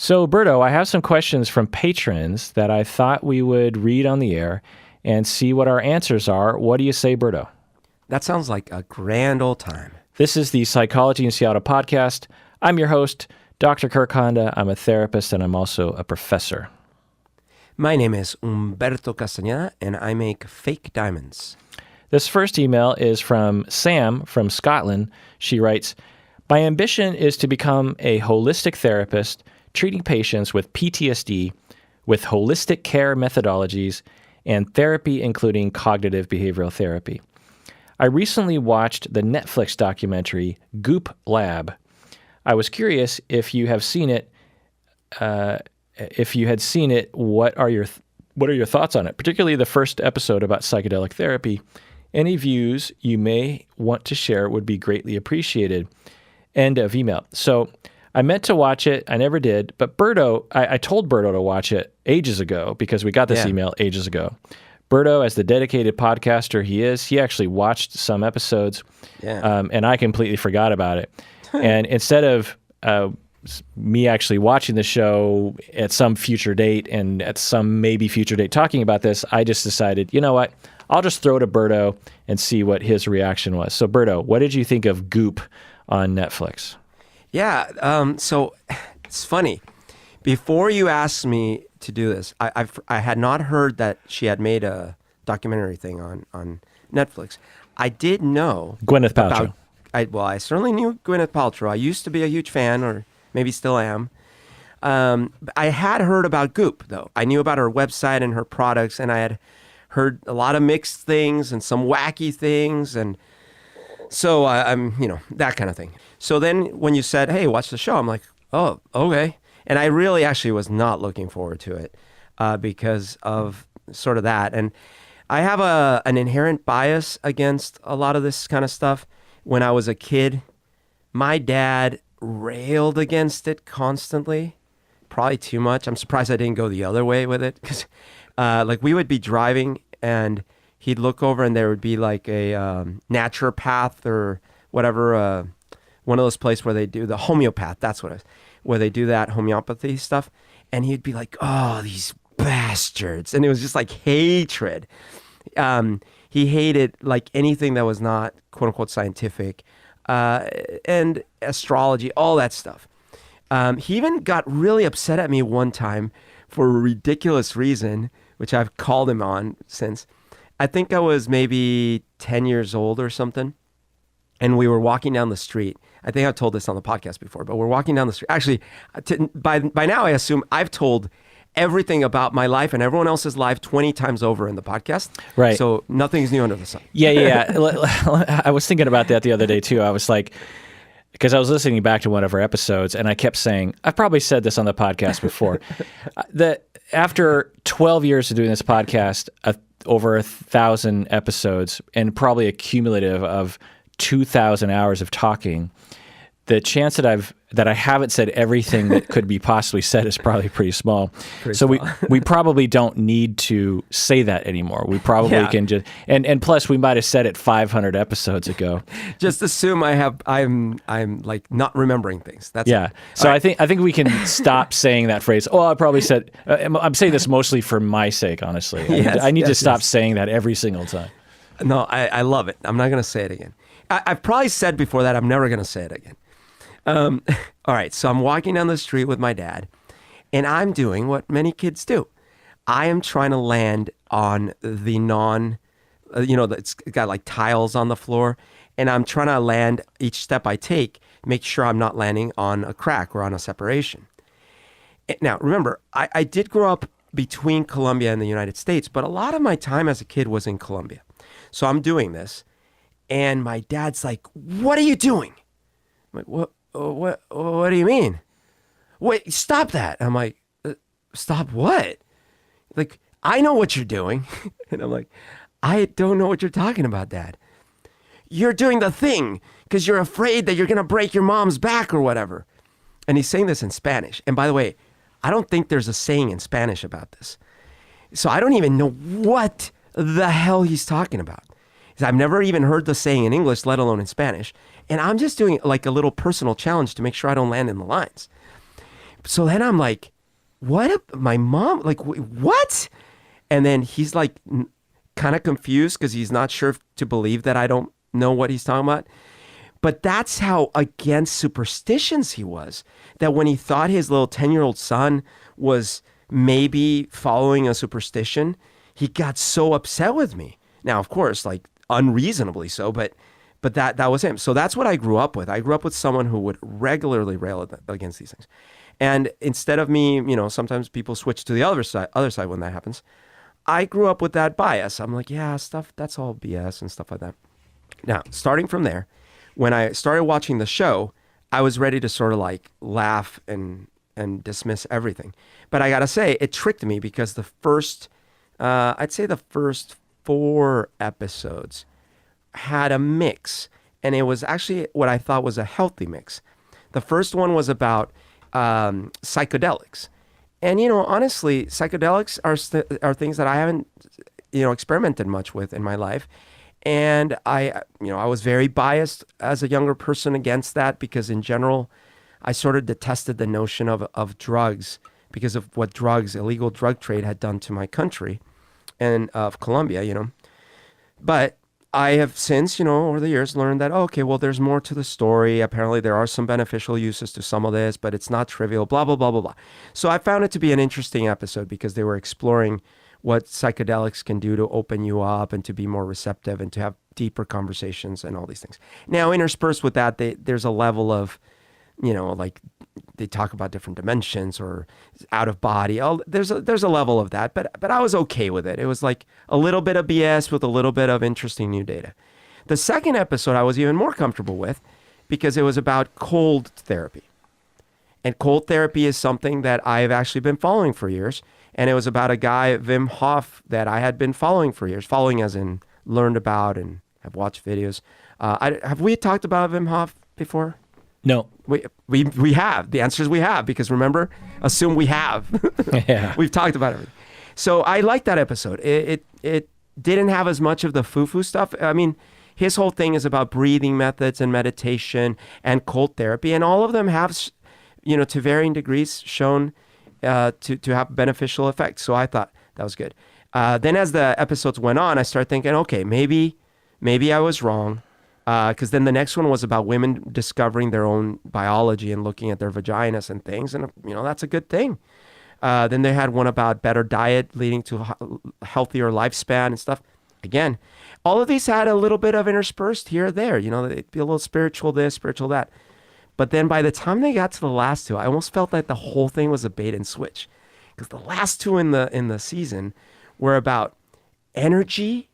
So, Berto, I have some questions from patrons that I thought we would read on the air and see what our answers are. What do you say, Berto? That sounds like a grand old time. This is the Psychology in Seattle podcast. I'm your host, Dr. Kirk Honda. I'm a therapist and I'm also a professor. My name is Humberto Castañeda, and I make fake diamonds. This first email is from Sam from Scotland. She writes, "My ambition is to become a holistic therapist treating patients with PTSD with holistic care methodologies and therapy, including cognitive behavioral therapy. I recently watched the Netflix documentary Goop Lab. I was curious if you have seen it. If you had seen it, what are your thoughts on it? Particularly the first episode about psychedelic therapy. Any views you may want to share would be greatly appreciated." End of email. So I meant to watch it. I never did. But Berto, I told Berto to watch it ages ago because we got this email ages ago. Berto, as the dedicated podcaster he is, he actually watched some episodes, and I completely forgot about it. And instead of me actually watching the show at some future date and at some maybe future date talking about this, I just decided, you know what? I'll just throw it to Berto and see what his reaction was. So Berto, what did you think of Goop on Netflix? Yeah, so it's funny. Before you asked me to do this, I had not heard that she had made a documentary thing on Netflix. I did know Gwyneth Paltrow. I certainly knew Gwyneth Paltrow. I used to be a huge fan, or maybe still am. I had heard about Goop, though. I knew about her website and her products, and I had heard a lot of mixed things and some wacky things, and so I'm, that kind of thing. So then when you said, hey, watch the show, I'm like, oh, okay. And I really actually was not looking forward to it because of sort of that. And I have an inherent bias against a lot of this kind of stuff. When I was a kid, my dad railed against it constantly, probably too much. I'm surprised I didn't go the other way with it because we would be driving and he'd look over and there would be like a naturopath or whatever, one of those places where they do the homeopath, that's what it is, where they do that homeopathy stuff. And he'd be like, oh, these bastards. And it was just like hatred. He hated like anything that was not quote unquote scientific and astrology, all that stuff. He even got really upset at me one time for a ridiculous reason, which I've called him on since. I think I was maybe 10 years old or something. And we were walking down the street. I think I've told this on the podcast before, but we're walking down the street. Actually, by now I assume I've told everything about my life and everyone else's life 20 times over in the podcast. Right. So nothing's new under the sun. Yeah. I was thinking about that the other day too. I was like, because I was listening back to one of our episodes and I kept saying, I've probably said this on the podcast before, that after 12 years of doing this podcast, over 1,000 episodes and probably a cumulative of 2,000 hours of talking, the chance that I haven't said everything that could be possibly said is probably pretty small. We probably don't need to say that anymore. We probably can just and plus we might have said it 500 episodes ago. Just assume I'm like not remembering things. That's it. So right. I think we can stop saying that phrase. Oh, I probably said. I'm saying this mostly for my sake, honestly. I need to stop saying that every single time. No, I love it. I'm not going to say it again. I've probably said before that I'm never going to say it again. All right, so I'm walking down the street with my dad, and I'm doing what many kids do. I am trying to land on the it's got like tiles on the floor, and I'm trying to land each step I take, make sure I'm not landing on a crack or on a separation. Now, remember, I did grow up between Colombia and the United States, but a lot of my time as a kid was in Colombia. So I'm doing this. And my dad's like, what are you doing? I'm like, what do you mean? Wait, stop that. I'm like, stop what? Like, I know what you're doing. And I'm like, I don't know what you're talking about, Dad. You're doing the thing because you're afraid that you're going to break your mom's back or whatever. And he's saying this in Spanish. And by the way, I don't think there's a saying in Spanish about this. So I don't even know what the hell he's talking about. I've never even heard the saying in English, let alone in Spanish. And I'm just doing like a little personal challenge to make sure I don't land in the lines. So then I'm like, my mom, like, what? And then he's like kind of confused because he's not sure to believe that I don't know what he's talking about. But that's how against superstitions he was, that when he thought his little 10-year-old son was maybe following a superstition, he got so upset with me. Now, of course, like unreasonably so, but that was him. So that's what I grew up with. I grew up with someone who would regularly rail against these things. And instead of me, sometimes people switch to the other side when that happens. I grew up with that bias. I'm like, yeah, stuff, that's all BS and stuff like that. Now, starting from there, when I started watching the show, I was ready to sort of like laugh and dismiss everything. But I got to say, it tricked me because I'd say the first 4 episodes had a mix. And it was actually what I thought was a healthy mix. The first one was about psychedelics. And, honestly, psychedelics are things that I haven't, experimented much with in my life. And I was very biased as a younger person against that because in general, I sort of detested the notion of drugs because of what illegal drug trade had done to my country and of Colombia, But I have since, over the years learned that, okay, well, there's more to the story. Apparently there are some beneficial uses to some of this, but it's not trivial, blah, blah, blah, blah, blah. So I found it to be an interesting episode because they were exploring what psychedelics can do to open you up and to be more receptive and to have deeper conversations and all these things. Now, interspersed with that, there's a level of, like they talk about different dimensions or out of body. There's a level of that, but I was okay with it. It was like a little bit of BS with a little bit of interesting new data. The second episode I was even more comfortable with because it was about cold therapy. And cold therapy is something that I've actually been following for years. And it was about a guy, Wim Hof, that I had been following for years. Following as in learned about and have watched videos. Have we talked about Wim Hof before? No. We have. The answer is we have, because remember, assume we have. Yeah. We've talked about everything. So I liked that episode. It didn't have as much of the foo-foo stuff. I mean, his whole thing is about breathing methods and meditation and cold therapy. And all of them have, to varying degrees shown to have beneficial effects. So I thought that was good. Then as the episodes went on, I started thinking, okay, maybe I was wrong. Because then the next one was about women discovering their own biology and looking at their vaginas and things. And, that's a good thing. Then they had one about better diet leading to healthier lifespan and stuff. Again, all of these had a little bit of interspersed here or there. They'd be a little spiritual this, spiritual that. But then by the time they got to the last 2, I almost felt like the whole thing was a bait and switch. Because the last 2 in the season were about energy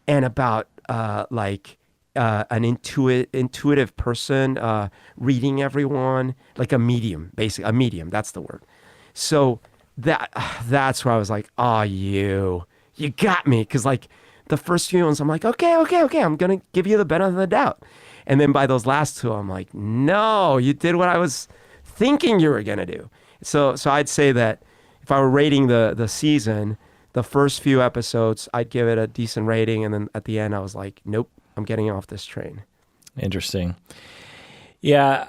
and about an intuitive person reading everyone, like a medium, basically a medium. That's the word. So that's where I was like, oh, you got me. Because like the first few ones, I'm like, okay, I'm gonna give you the benefit of the doubt. And then by those last 2, I'm like, no, you did what I was thinking you were gonna do. So I'd say that if I were rating the season, the first few episodes, I'd give it a decent rating, and then at the end, I was like, nope, I'm getting off this train. Interesting. Yeah,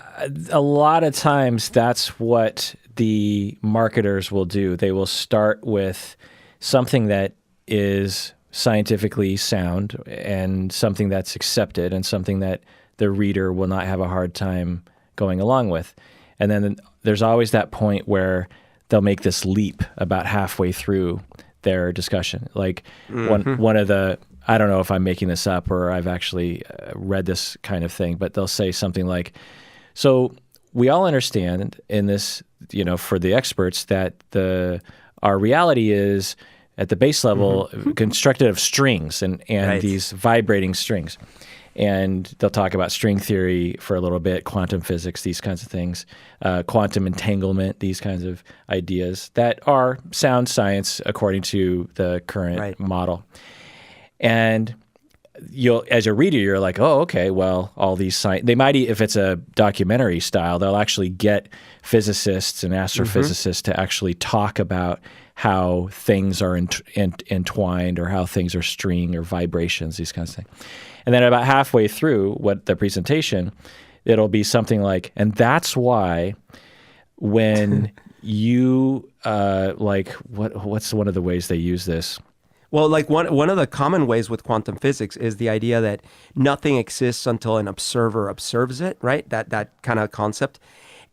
a lot of times that's what the marketers will do. They will start with something that is scientifically sound and something that's accepted and something that the reader will not have a hard time going along with. And then there's always that point where they'll make this leap about halfway through their discussion. Like one of the, I don't know if I'm making this up or I've actually read this kind of thing, but they'll say something like, so we all understand in this, for the experts that our reality is at the base level constructed of strings and right. These vibrating strings. And they'll talk about string theory for a little bit, quantum physics, these kinds of things, quantum entanglement, these kinds of ideas that are sound science according to the current right. model. And as a reader, you're like, oh, okay, well, all these they might, if it's a documentary style, they'll actually get physicists and astrophysicists to actually talk about how things are entwined or how things are string or vibrations, these kinds of things. And then about halfway through the presentation, it'll be something like, and that's why when you what's one of the ways they use this? Well, like one of the common ways with quantum physics is the idea that nothing exists until an observer observes it, right? That kind of concept.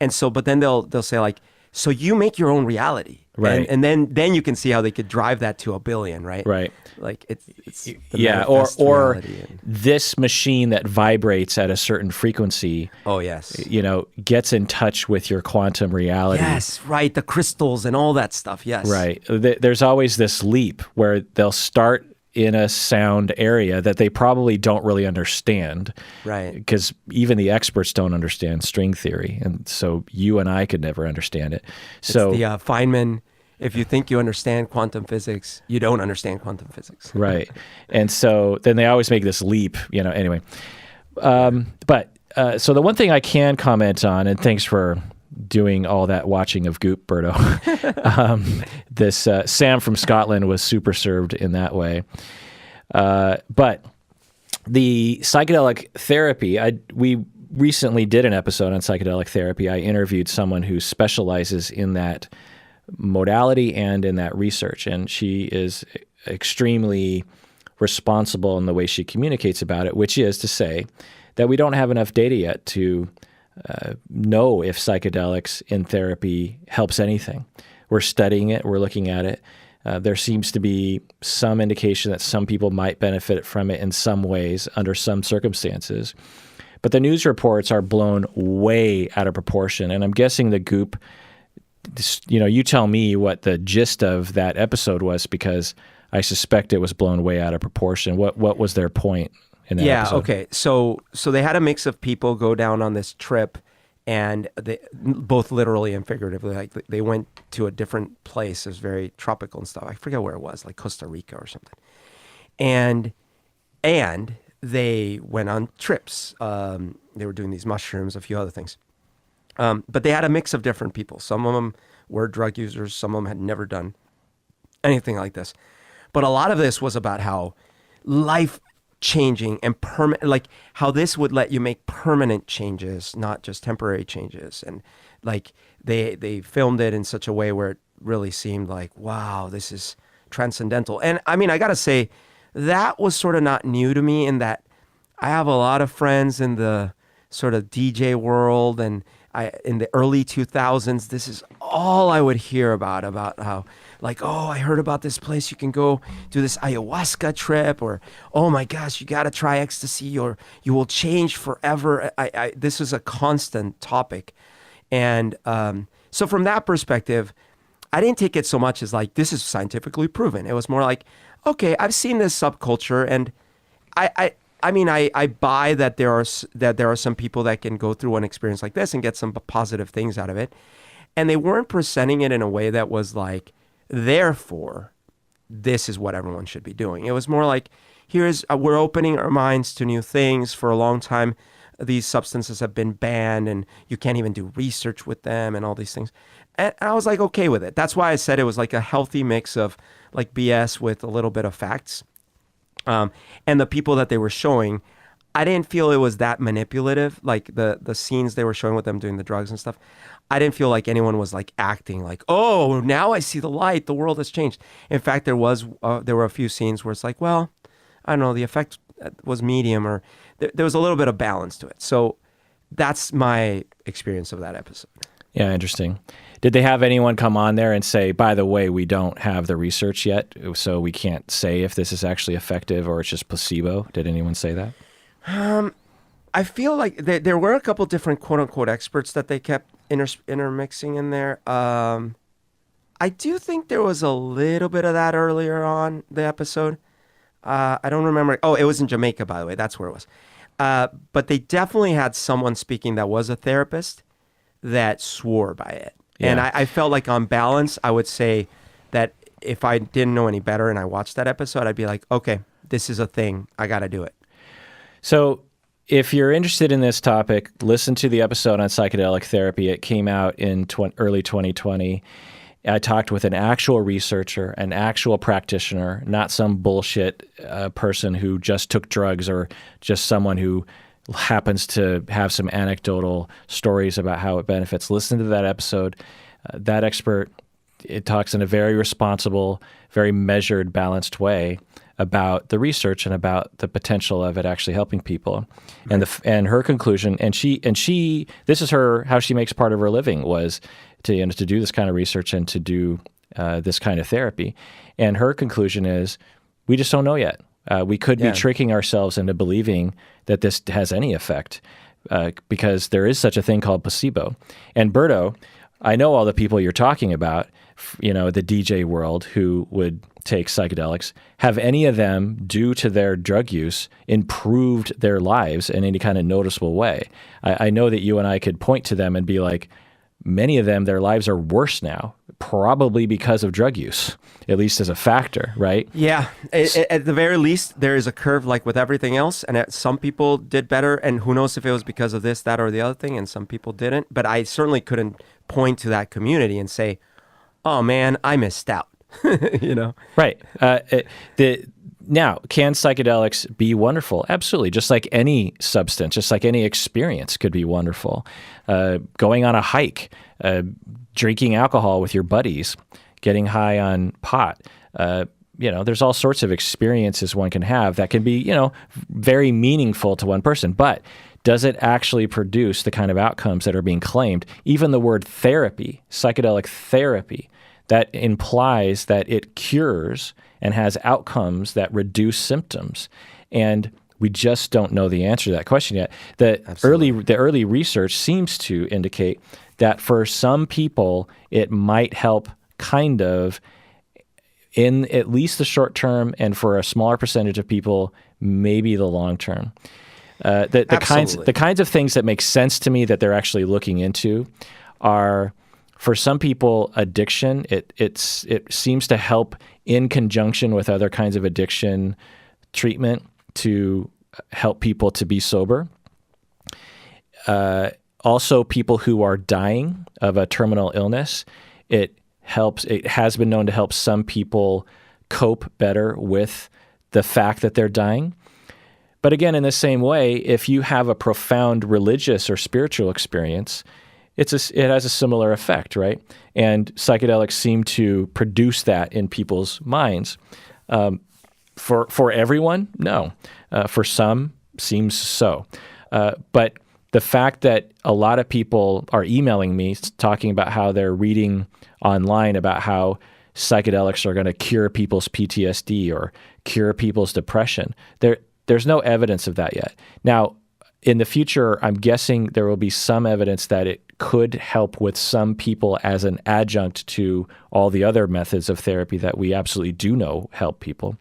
And so, but then they'll say like, so you make your own reality. Right. And then you can see how they could drive that to 1 billion, right? Right. Like it's the yeah, manifest or reality this machine that vibrates at a certain frequency, oh yes, gets in touch with your quantum reality. yes, right, the crystals and all that stuff. Yes, Right. There's always this leap where they'll start in a sound area that they probably don't really understand. right. Because even the experts don't understand string theory. And so you and I could never understand it. So It's the Feynman, if you think you understand quantum physics, you don't understand quantum physics. right. And so then they always make this leap, anyway. So the one thing I can comment on, and thanks for doing all that watching of Goop, Berto. This Sam from Scotland was super served in that way. But the psychedelic therapy, we recently did an episode on psychedelic therapy. I interviewed someone who specializes in that modality and in that research, and she is extremely responsible in the way she communicates about it, which is to say that we don't have enough data yet to know if psychedelics in therapy helps anything. We're studying it. We're looking at it. There seems to be some indication that some people might benefit from it in some ways under some circumstances. But the news reports are blown way out of proportion. And I'm guessing the Goop, you tell me what the gist of that episode was, because I suspect it was blown way out of proportion. What was their point in that episode? Okay. So they had a mix of people go down on this trip, and they both literally and figuratively, like they went to a different place. It was very tropical and stuff. I forget where it was, like Costa Rica or something. And they went on trips. They were doing these mushrooms, a few other things. But they had a mix of different people. Some of them were drug users. Some of them had never done anything like this. But a lot of this was about how life-changing and permanent, like how this would let you make permanent changes, not just temporary changes. And like they filmed it in such a way where it really seemed like, wow, this is transcendental. And I mean, I got to say, that was sort of not new to me, in that I have a lot of friends in the sort of DJ world, and in the early 2000s, this is all I would hear about how, like, oh, I heard about this place, you can go do this ayahuasca trip, or, oh my gosh, you got to try ecstasy, or you will change forever. This is a constant topic. And so from that perspective, I didn't take it so much as like, this is scientifically proven. It was more like, okay, I've seen this subculture, and I mean, I buy that there are some people that can go through an experience like this and get some positive things out of it. And they weren't presenting it in a way that was like, therefore, this is what everyone should be doing. It was more like, we're opening our minds to new things. For a long time, these substances have been banned, and you can't even do research with them and all these things. And I was like, okay with it. That's why I said it was like a healthy mix of like BS with a little bit of facts. And the people that they were showing, I didn't feel it was that manipulative. Like the scenes they were showing with them doing the drugs and stuff, I didn't feel like anyone was like acting like, oh, now I see the light, the world has changed. In fact, there were a few scenes where it's like, well, I don't know, the effect was medium, or there was a little bit of balance to it. So that's my experience of that episode. Yeah, interesting. Did they have anyone come on there and say, by the way, we don't have the research yet, so we can't say if this is actually effective or it's just placebo? Did anyone say that? I feel like there were a couple different quote-unquote experts that they kept intermixing in there. I do think there was a little bit of that earlier on the episode. I don't remember. Oh, it was in Jamaica, by the way. That's where it was. But they definitely had someone speaking that was a therapist that swore by it. Yeah. And I felt like on balance, I would say that if I didn't know any better and I watched that episode, I'd be like, okay, this is a thing. I got to do it. So if you're interested in this topic, listen to the episode on psychedelic therapy. It came out in early 2020. I talked with an actual researcher, an actual practitioner, not some bullshit person who just took drugs, or just someone who happens to have some anecdotal stories about how it benefits, listen to that episode. That expert, it talks in a very responsible, very measured, balanced way about the research and about the potential of it actually helping people. Right. And her conclusion, and she this is how she makes part of her living, was to do this kind of research and to do this kind of therapy. And her conclusion is, we just don't know yet. We could be tricking ourselves into believing that this has any effect because there is such a thing called placebo. And Berto, I know all the people you're talking about, the DJ world who would take psychedelics. Have any of them, due to their drug use, improved their lives in any kind of noticeable way? I know that you and I could point to them and be like, many of them, their lives are worse now, probably because of drug use, at least as a factor, right? Yeah. At the very least, there is a curve like with everything else, and some people did better, and who knows if it was because of this, that, or the other thing, and some people didn't. But I certainly couldn't point to that community and say, oh man, I missed out. Right. Now, can psychedelics be wonderful? Absolutely. Just like any substance, just like any experience could be wonderful. Going on a hike, drinking alcohol with your buddies, getting high on pot. There's all sorts of experiences one can have that can be, very meaningful to one person. But does it actually produce the kind of outcomes that are being claimed? Even the word therapy, psychedelic therapy, that implies that it cures and has outcomes that reduce symptoms. And we just don't know the answer to that question yet. The early research seems to indicate that for some people, it might help kind of in at least the short term, and for a smaller percentage of people, maybe the long term. The kinds of things that make sense to me that they're actually looking into are, for some people, addiction. It seems to help in conjunction with other kinds of addiction treatment to help people to be sober. Also, people who are dying of a terminal illness, it has been known to help some people cope better with the fact that they're dying. But again, in the same way, if you have a profound religious or spiritual experience, it has a similar effect, right? And psychedelics seem to produce that in people's minds. For everyone, no. For some, seems so. But the fact that a lot of people are emailing me talking about how they're reading online about how psychedelics are going to cure people's PTSD or cure people's depression, there's no evidence of that yet. Now, in the future, I'm guessing there will be some evidence that it could help with some people as an adjunct to all the other methods of therapy that we absolutely do know help people.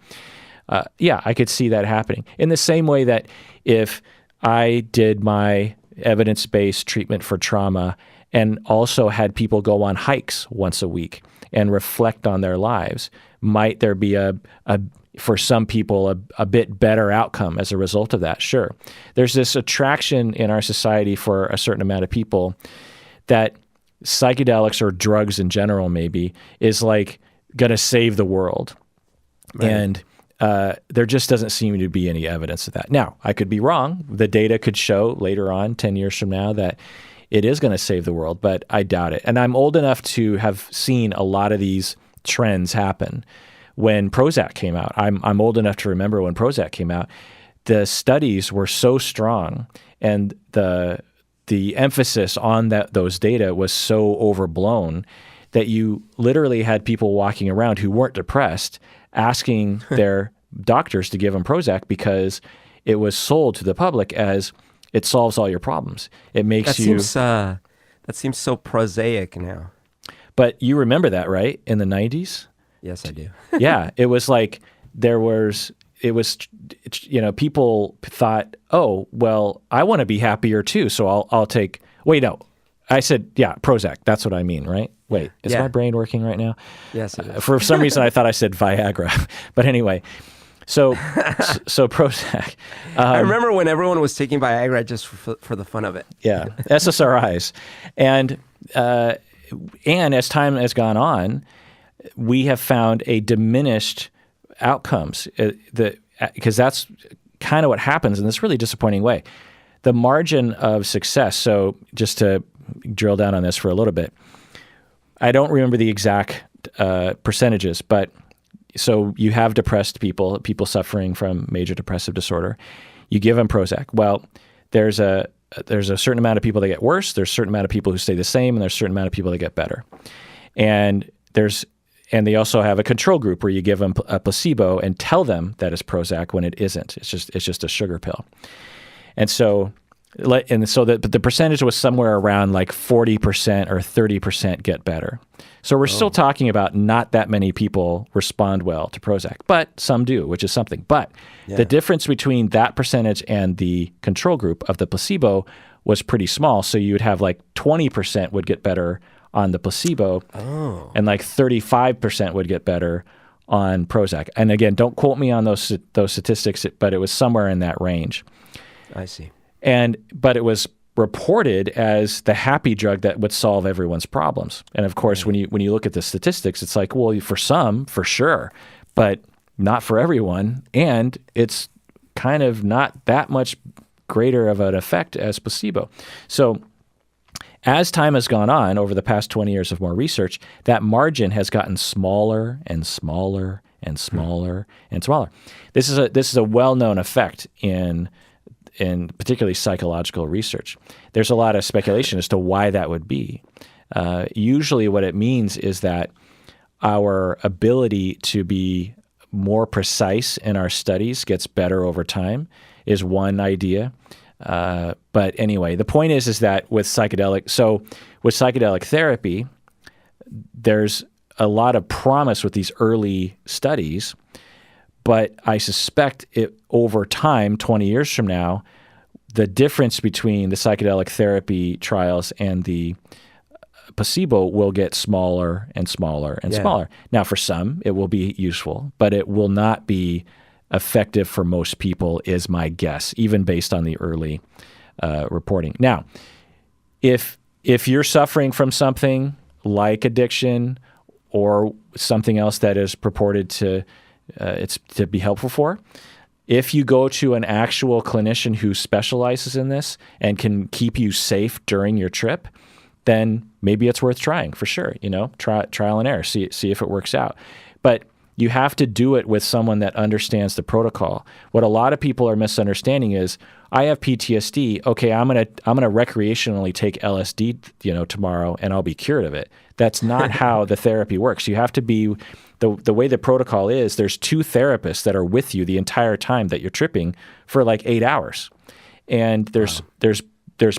I could see that happening. In the same way that if I did my evidence-based treatment for trauma and also had people go on hikes once a week and reflect on their lives, might there be for some people, a bit better outcome as a result of that? Sure. There's this attraction in our society for a certain amount of people that psychedelics or drugs in general maybe is like going to save the world. Right. And there just doesn't seem to be any evidence of that. Now, I could be wrong. The data could show later on, 10 years from now, that it is going to save the world, but I doubt it. And I'm old enough to have seen a lot of these trends happen. When Prozac came out, I'm old enough to remember when Prozac came out, the studies were so strong and the emphasis on those data was so overblown that you literally had people walking around who weren't depressed asking their doctors to give them Prozac because it was sold to the public as it solves all your problems. It makes that seems so prosaic now. But you remember that, right? In the 90s? Yes, I do. Yeah, it was like people thought, oh, well, I want to be happier too, so I'll take, wait, no. I said, yeah, Prozac, that's what I mean, right? Wait, is my brain working right now? Yes, it is. For some reason, I thought I said Viagra. But anyway, so Prozac. I remember when everyone was taking Viagra just for the fun of it. Yeah, SSRIs. And as time has gone on, we have found a diminished outcomes because that's kind of what happens in this really disappointing way. the margin of success. So just to drill down on this for a little bit, I don't remember the exact percentages, but so you have depressed people suffering from major depressive disorder. You give them Prozac. Well, there's a certain amount of people that get worse. There's a certain amount of people who stay the same, and there's a certain amount of people that get better. And they also have a control group where you give them a placebo and tell them that it's Prozac when it isn't. It's just a sugar pill. And so the percentage was somewhere around like 40% or 30% get better. So we're still talking about not that many people respond well to Prozac, but some do, which is something. But the difference between that percentage and the control group of the placebo was pretty small. So you would have like 20% would get better on the placebo, and like 35% would get better on Prozac. And again, don't quote me on those statistics, but it was somewhere in that range. I see. But it was reported as the happy drug that would solve everyone's problems. And of course, when you look at the statistics, it's like, well, for some, for sure, but not for everyone. And it's kind of not that much greater of an effect as placebo. So as time has gone on over the past 20 years of more research, that margin has gotten smaller and smaller and smaller and smaller. This is a well-known effect in particularly psychological research. There's a lot of speculation as to why that would be. Usually what it means is that our ability to be more precise in our studies gets better over time is one idea. But anyway, the point is that with psychedelic therapy, there's a lot of promise with these early studies, but I suspect over time, 20 years from now, the difference between the psychedelic therapy trials and the placebo will get smaller and smaller and smaller. Now, for some, it will be useful, but it will not be effective for most people, is my guess, even based on the early reporting. Now, if you're suffering from something like addiction or something else that is purported to be helpful for, if you go to an actual clinician who specializes in this and can keep you safe during your trip, then maybe it's worth trying for sure. Trial and error, see if it works out. But you have to do it with someone that understands the protocol. What a lot of people are misunderstanding is, I have PTSD. Okay, I'm gonna recreationally take LSD, tomorrow, and I'll be cured of it. That's not how the therapy works. You have to be the way the protocol is. There's 2 therapists that are with you the entire time that you're tripping for like 8 hours, and there's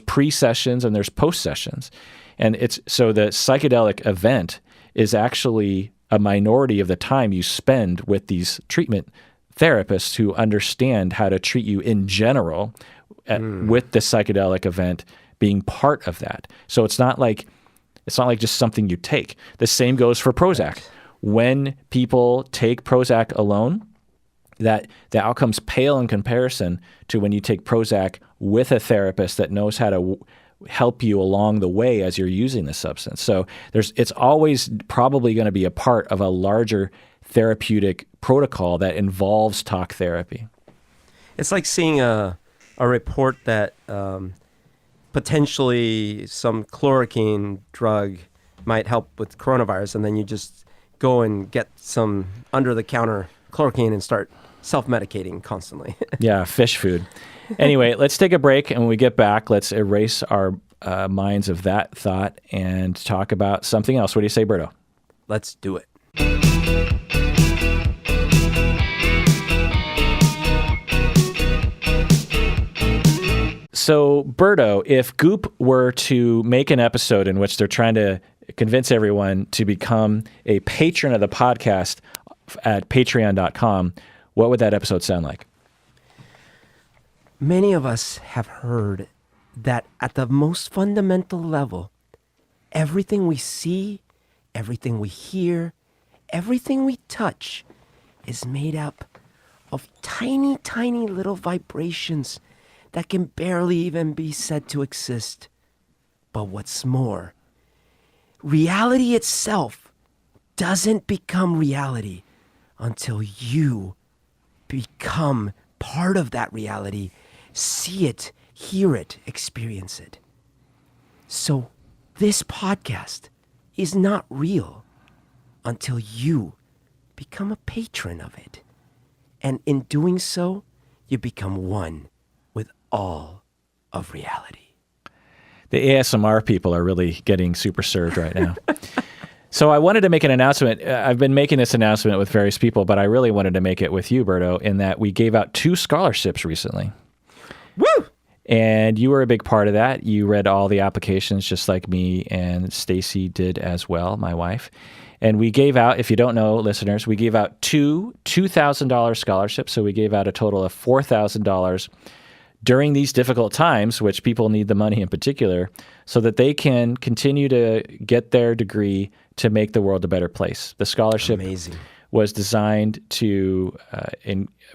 pre-sessions and there's post-sessions, and so the psychedelic event is actually a minority of the time you spend with these treatment therapists who understand how to treat you in general, with the psychedelic event being part of that. So it's not like just something you take. The same goes for Prozac. When people take Prozac alone, that the outcomes pale in comparison to when you take Prozac with a therapist that knows how to help you along the way as you're using the substance. So it's always probably going to be a part of a larger therapeutic protocol that involves talk therapy. It's like seeing a report that potentially some chloroquine drug might help with coronavirus, and then you just go and get some under-the-counter chloroquine and start self-medicating constantly. Yeah, fish food. Anyway, let's take a break, and when we get back, let's erase our minds of that thought and talk about something else. What do you say, Berto? Let's do it. So, Berto, if Goop were to make an episode in which they're trying to convince everyone to become a patron of the podcast at patreon.com, what would that episode sound like? Many of us have heard that at the most fundamental level, everything we see, everything we hear, everything we touch is made up of tiny, tiny little vibrations that can barely even be said to exist. But what's more, reality itself doesn't become reality until you become part of that reality, see it, hear it, experience it. So this podcast is not real until you become a patron of it. And in doing so, you become one with all of reality. The ASMR people are really getting super served right now. So I wanted to make an announcement. I've been making this announcement with various people, but I really wanted to make it with you, Berto, in that we gave out 2 scholarships recently. Woo! And you were a big part of that. You read all the applications just like me and Stacy did as well, my wife. And we gave out, if you don't know, listeners, we gave out 2 $2,000 scholarships. So we gave out a total of $4,000 during these difficult times, which people need the money in particular, so that they can continue to get their degree to make the world a better place. The scholarship was designed to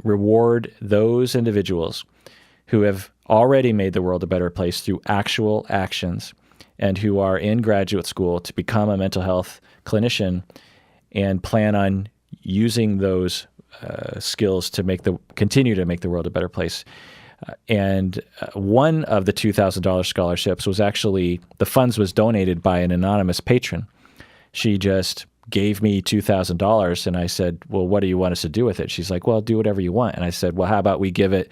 reward those individuals who have already made the world a better place through actual actions and who are in graduate school to become a mental health clinician and plan on using those skills to continue to make the world a better place. And one of the $2,000 scholarships was actually, the funds was donated by an anonymous patron. She just gave me $2,000 and I said, well, what do you want us to do with it? She's like, well, do whatever you want. And I said, well, how about we give it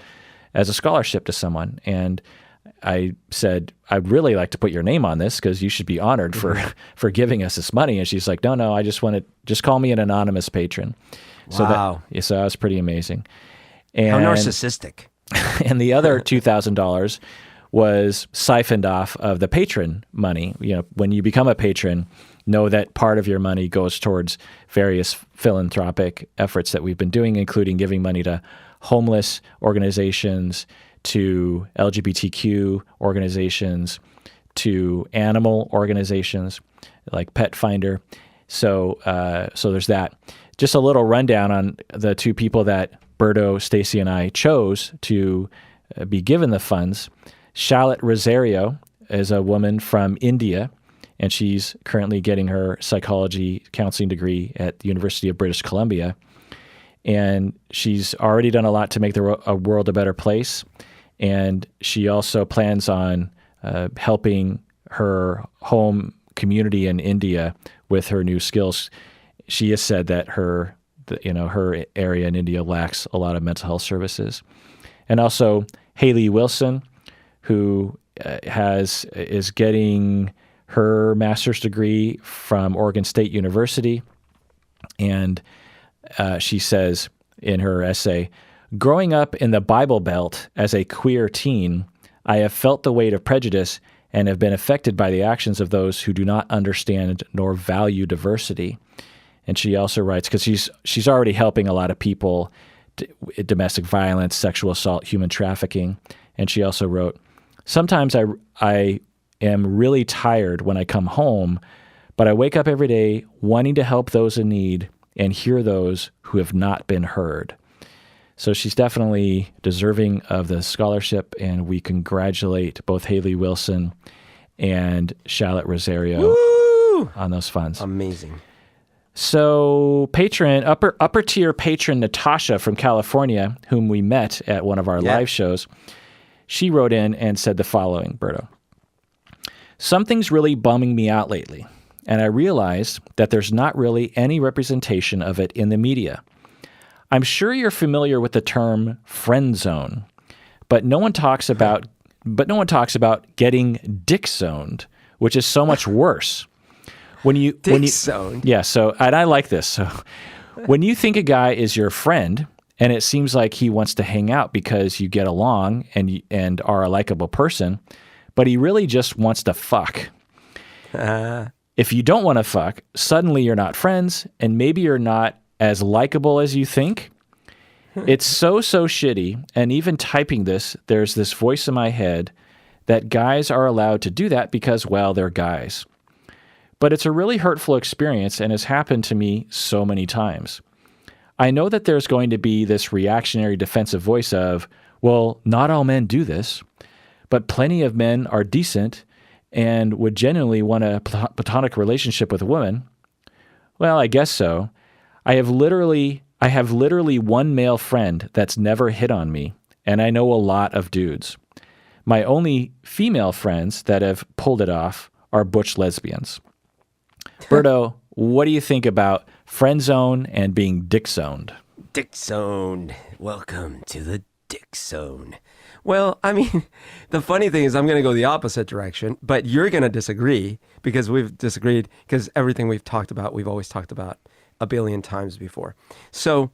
as a scholarship to someone? And I said, I'd really like to put your name on this because you should be honored for giving us this money. And she's like, no, I just want to, just call me an anonymous patron. Wow. So that was pretty amazing. And, how narcissistic. And the other $2,000 was siphoned off of the patron money. You know, when you become a patron, know that part of your money goes towards various philanthropic efforts that we've been doing, including giving money to homeless organizations, to LGBTQ organizations, to animal organizations like Pet Finder. So there's that. Just a little rundown on the 2 people that Berto, Stacy, and I chose to be given the funds. Shalit Rosario is a woman from India, and she's currently getting her psychology counseling degree at the University of British Columbia. And she's already done a lot to make the world a better place. And she also plans on helping her home community in India with her new skills. She has said that her area in India lacks a lot of mental health services. And also Haley Wilson, who is getting her master's degree from Oregon State University. And she says in her essay, growing up in the Bible Belt as a queer teen, I have felt the weight of prejudice and have been affected by the actions of those who do not understand nor value diversity. And she also writes, because she's already helping a lot of people, domestic violence, sexual assault, human trafficking. And she also wrote, sometimes I am really tired when I come home, but I wake up every day wanting to help those in need and hear those who have not been heard. So she's definitely deserving of the scholarship, and we congratulate both Haley Wilson and Shalit Rosario on those funds. Amazing. So upper tier patron Natasha from California, whom we met at one of our live shows, she wrote in and said the following, Berto. Something's really bumming me out lately, and I realized that there's not really any representation of it in the media. I'm sure you're familiar with the term friendzone, but no one talks about getting dick zoned, which is so much worse. Zoned. Yeah, so, and I like this. So when you think a guy is your friend and it seems like he wants to hang out because you get along and are a likable person, but he really just wants to fuck. If you don't want to fuck, suddenly you're not friends and maybe you're not as likable as you think. It's so shitty. And even typing this, there's this voice in my head that guys are allowed to do that because, well, they're guys. But it's a really hurtful experience and has happened to me so many times. I know that there's going to be this reactionary defensive voice of, well, not all men do this, but plenty of men are decent and would genuinely want a platonic relationship with a woman. Well, I guess so. I have literally one male friend that's never hit on me, and I know a lot of dudes. My only female friends that have pulled it off are butch lesbians. Berto, what do you think about friend zone and being dick zoned? Dick zone. Welcome to the dick zone. Well, I mean, the funny thing is I'm going to go the opposite direction, but you're going to disagree because we've disagreed because everything we've talked about, we've always talked about a billion times before. So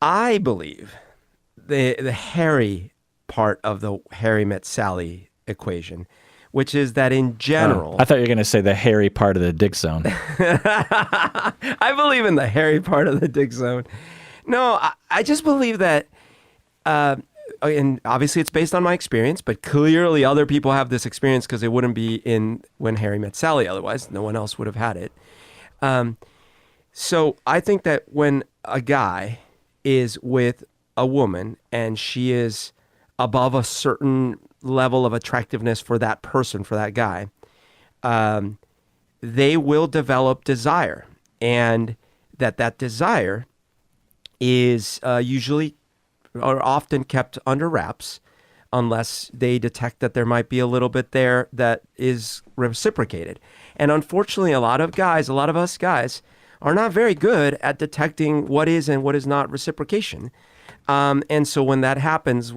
I believe the Harry part of the Harry met Sally equation, which is that in general... I thought you were going to say the hairy part of the dick zone. I believe in the hairy part of the dick zone. No, I just believe that, and obviously it's based on my experience, but clearly other people have this experience because it wouldn't be in When Harry Met Sally. Otherwise, no one else would have had it. So I think that when a guy is with a woman and she is above a certain level of attractiveness for that person, for that guy, they will develop desire, and that desire is usually or often kept under wraps unless they detect that there might be a little bit there that is reciprocated. And unfortunately, a lot of us guys are not very good at detecting what is and what is not reciprocation. And so when that happens,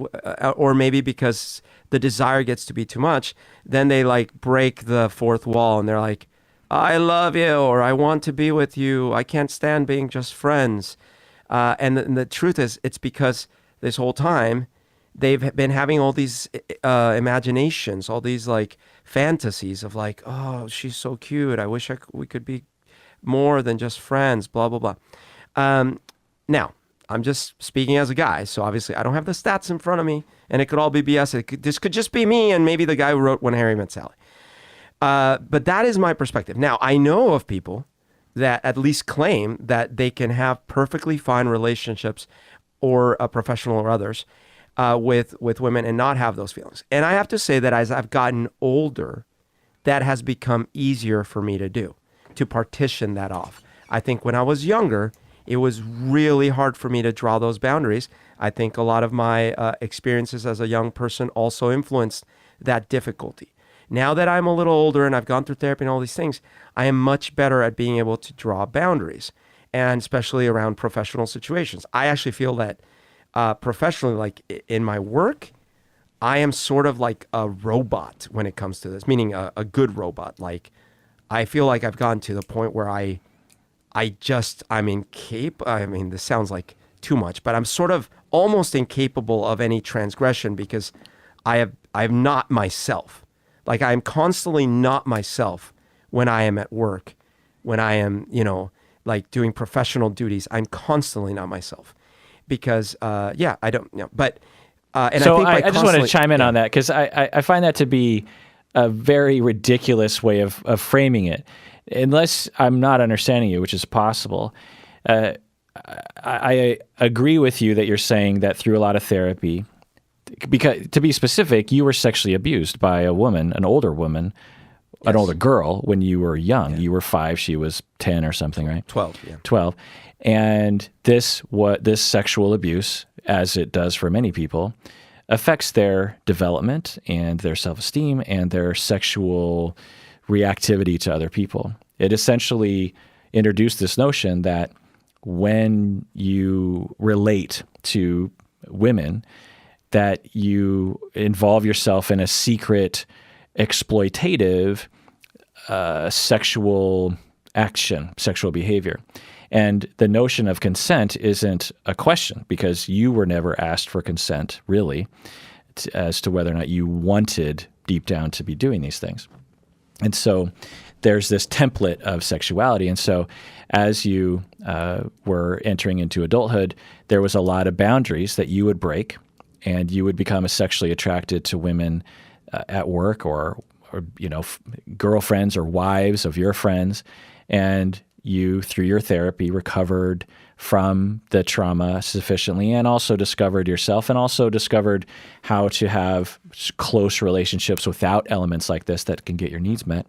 or maybe because the desire gets to be too much, then they like break the fourth wall and they're like, I love you, or I want to be with you. I can't stand being just friends. And the truth is, it's because this whole time they've been having all these imaginations, all these like fantasies of like, oh, she's so cute. I wish we could be more than just friends, blah, blah, blah. Now, I'm just speaking as a guy, so obviously I don't have the stats in front of me, and it could all be BS. This could just be me and maybe the guy who wrote When Harry Met Sally. But that is my perspective. Now, I know of people that at least claim that they can have perfectly fine relationships, or a professional or others, with women and not have those feelings. And I have to say that as I've gotten older, that has become easier for me to do, to partition that off. I think when I was younger, it was really hard for me to draw those boundaries. I think a lot of my experiences as a young person also influenced that difficulty. Now that I'm a little older and I've gone through therapy and all these things, I am much better at being able to draw boundaries, and especially around professional situations. I actually feel that professionally, like in my work, I am sort of like a robot when it comes to this, meaning a good robot. Like I feel like I've gotten to the point where I'm incapable. I mean, this sounds like too much, but I'm sort of almost incapable of any transgression because I'm not myself. Like I'm constantly not myself when I am at work, when I am, like doing professional duties. I'm constantly not myself because, I don't know. But, and so I think I just want to chime in on that because I find that to be a very ridiculous way of framing it. Unless I'm not understanding you, which is possible. I agree with you that you're saying that through a lot of therapy, because to be specific, you were sexually abused by a woman, an older woman, an older girl when you were young. Yeah. You were 5, she was 10 or something, right? 12, yeah. 12. And this sexual abuse, as it does for many people, affects their development and their self-esteem and their sexual reactivity to other people. It essentially introduced this notion that when you relate to women, that you involve yourself in a secret, exploitative sexual action, sexual behavior. And the notion of consent isn't a question because you were never asked for consent, really, as to whether or not you wanted deep down to be doing these things. And so there's this template of sexuality. And so as you were entering into adulthood, there was a lot of boundaries that you would break, and you would become sexually attracted to women at work or girlfriends or wives of your friends. And you, through your therapy, recovered from the trauma sufficiently and also discovered yourself and also discovered how to have close relationships without elements like this that can get your needs met.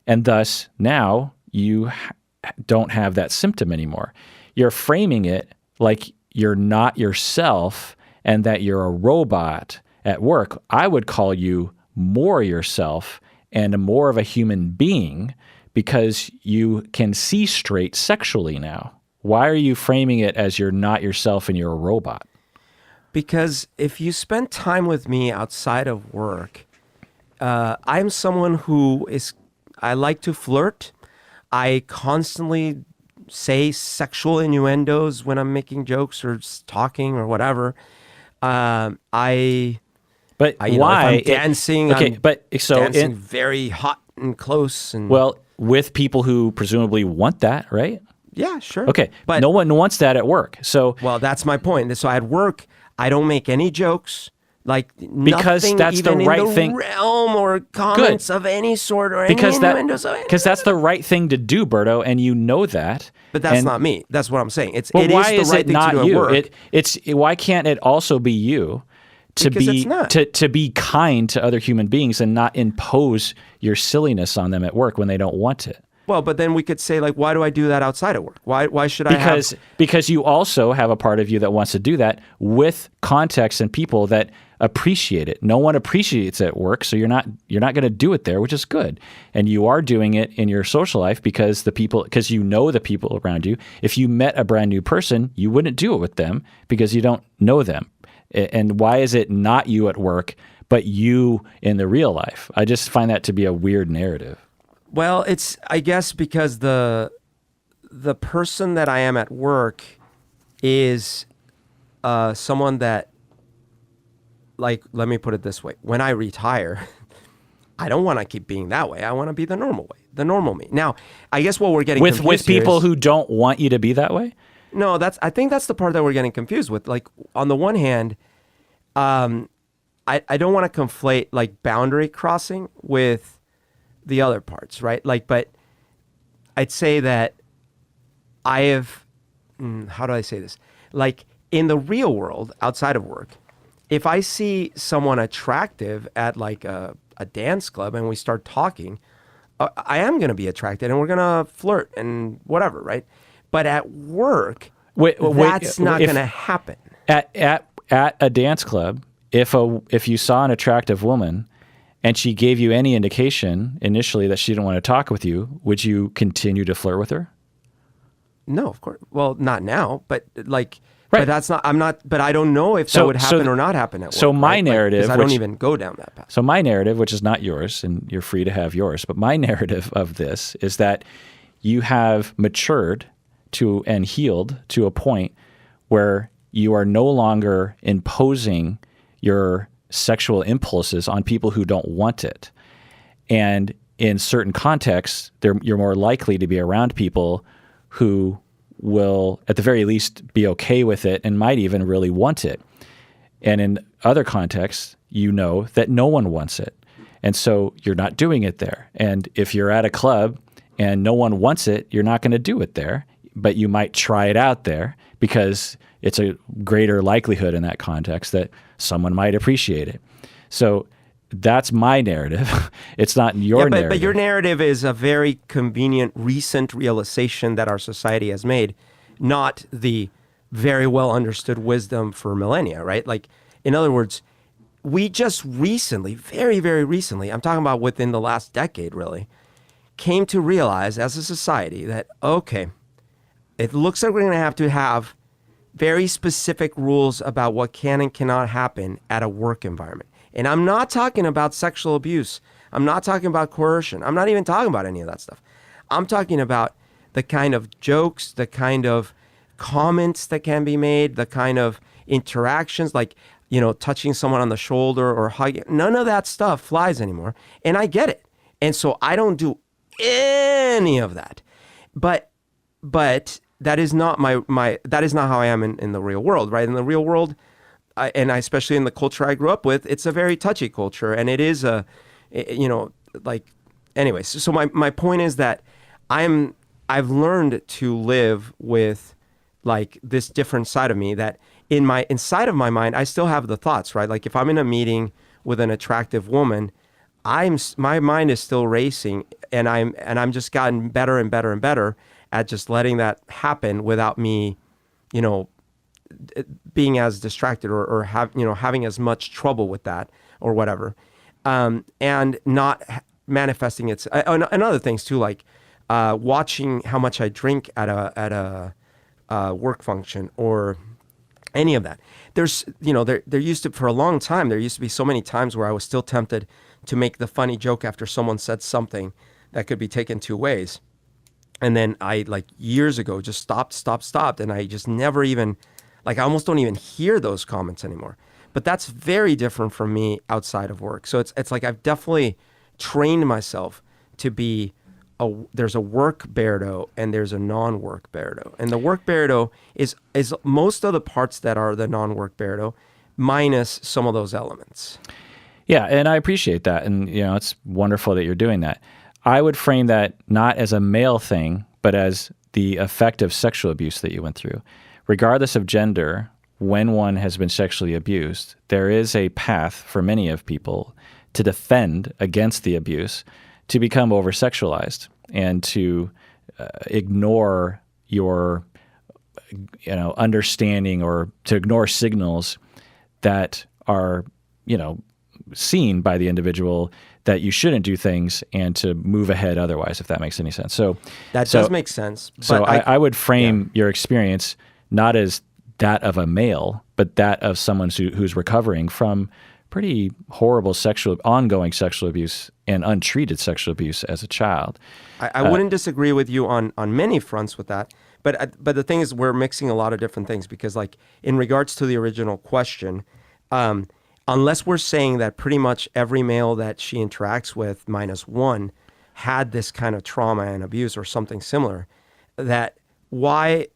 And thus, now you don't have that symptom anymore. You're framing it like you're not yourself and that you're a robot at work, I would call you more yourself and more of a human being because you can see straight sexually now. Why are you framing it as you're not yourself and you're a robot? Because if you spend time with me outside of work, I'm someone I like to flirt. I constantly say sexual innuendos when I'm making jokes or talking or whatever. But why? If why? I'm dancing, I'm dancing very hot and close. And well, with people who presumably want that, right? yeah, sure. Okay, but no one wants that at work. So, well, that's my point. So at work, I don't make any jokes. Like because nothing that's even the right in the thing. Realm or comments of any sort or because any innuendos of any because that's the right thing to do, Berto, and you know that. But that's not me. That's what I'm saying. It why is the right thing not to do you? at work. Why can't it also be you Because it's not. to be kind to other human beings and not impose your silliness on them at work when they don't want it? Well, but then we could say, like, why do I do that outside of work? Why should I Because you also have a part of you that wants to do that with context and people that appreciate it. No one appreciates it at work, so you're not going to do it there, which is good. And you are doing it in your social life because you know the people around you. If you met a brand new person, you wouldn't do it with them because you don't know them. And why is it not you at work, but you in the real life? I just find that to be a weird narrative. Well, it's, I guess, because the person that I am at work is someone that, like, let me put it this way. When I retire, I don't want to keep being that way. I want to be the normal way, the normal me. Now, I guess what we're getting with people who who don't want you to be that way? No, I think that's the part that we're getting confused with. Like, on the one hand, I don't want to conflate, like, boundary crossing with the other parts, right? Like, but I'd say that I have, how do I say this? Like, in the real world, outside of work, if I see someone attractive at, like, a dance club and we start talking, I am going to be attracted and we're going to flirt and whatever, right? But at work, that's not going to happen. At a dance club, if you saw an attractive woman and she gave you any indication initially that she didn't want to talk with you, would you continue to flirt with her? No, of course. Well, not now, but like, right. But that's not. I'm not. But I don't know if that would happen or not happen at work. So my narrative, because I don't even go down that path. So my narrative, which is not yours, and you're free to have yours, but my narrative of this is that you have matured and healed to a point where you are no longer imposing your sexual impulses on people who don't want it. And in certain contexts, you're more likely to be around people who will, at the very least, be okay with it and might even really want it. And in other contexts, you know that no one wants it. And so you're not doing it there. And if you're at a club and no one wants it, you're not going to do it there. But you might try it out there because it's a greater likelihood in that context that someone might appreciate it. So that's my narrative. It's not your narrative. But your narrative is a very convenient, recent realization that our society has made, not the very well understood wisdom for millennia, right? Like, in other words, we just recently, very, very recently, I'm talking about within the last decade, really, came to realize as a society that, okay, it looks like we're going to have very specific rules about what can and cannot happen at a work environment. And I'm not talking about sexual abuse. I'm not talking about coercion. I'm not even talking about any of that stuff. I'm talking about the kind of jokes, the kind of comments that can be made, the kind of interactions, like, you know, touching someone on the shoulder or hugging. None of that stuff flies anymore. And I get it. And so I don't do any of that. But that is not that is not how I am in the real world, right? In the real world, especially in the culture I grew up with, it's a very touchy culture, and it is anyways. So my point is that I've learned to live with, like, this different side of me that inside of my mind, I still have the thoughts, right? Like, if I'm in a meeting with an attractive woman, my mind is still racing, and I'm just gotten better and better and better at just letting that happen without me, being as distracted or having as much trouble with that or whatever, and not manifesting its and other things too, like watching how much I drink at a work function or any of that. There's there used to, for a long time, there used to be so many times where I was still tempted to make the funny joke after someone said something that could be taken two ways. And then I, like, years ago, just stopped. And I just never even, like, I almost don't even hear those comments anymore. But that's very different from me outside of work. So it's like I've definitely trained myself to be there's a work Beardo and there's a non-work Beardo. And the work Beardo is most of the parts that are the non-work Beardo minus some of those elements. Yeah, and I appreciate that. And, it's wonderful that you're doing that. I would frame that not as a male thing, but as the effect of sexual abuse that you went through. Regardless of gender, when one has been sexually abused, there is a path for many of people to defend against the abuse, to become over-sexualized and to ignore your understanding, or to ignore signals that are seen by the individual that you shouldn't do things, and to move ahead otherwise, if that makes any sense. So that does make sense. So I would frame your experience not as that of a male, but that of someone who's recovering from pretty horrible ongoing sexual abuse and untreated sexual abuse as a child. I wouldn't disagree with you on many fronts with that. But the thing is, we're mixing a lot of different things, because, like, in regards to the original question, unless we're saying that pretty much every male that she interacts with, minus one, had this kind of trauma and abuse or something similar, that why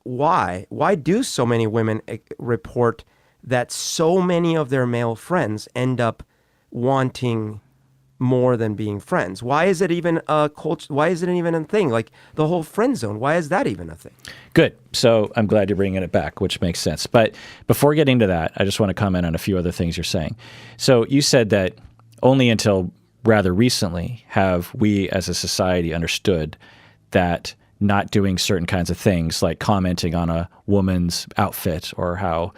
do so many women report that so many of their male friends end up wanting more than being friends? Why is it even a culture? Why is it even a thing? Like the whole friend zone, why is that even a thing? Good. So I'm glad you're bringing it back, which makes sense. But before getting to that, I just want to comment on a few other things you're saying. So you said that only until rather recently have we as a society understood that not doing certain kinds of things, like commenting on a woman's outfit or how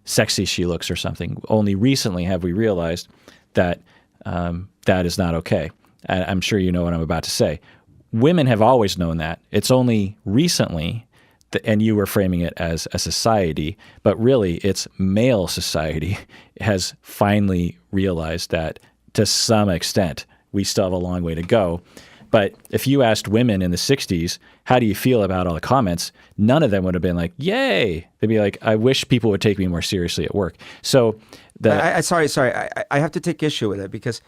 sexy she looks or something, only recently have we realized that that is not okay. I'm sure you know what I'm about to say. Women have always known that. It's only recently, and you were framing it as a society, but really it's male society has finally realized that to some extent. We still have a long way to go. But if you asked women in the 60s, how do you feel about all the comments? None of them would have been like, yay. They'd be like, I wish people would take me more seriously at work. So sorry. I have to take issue with it, because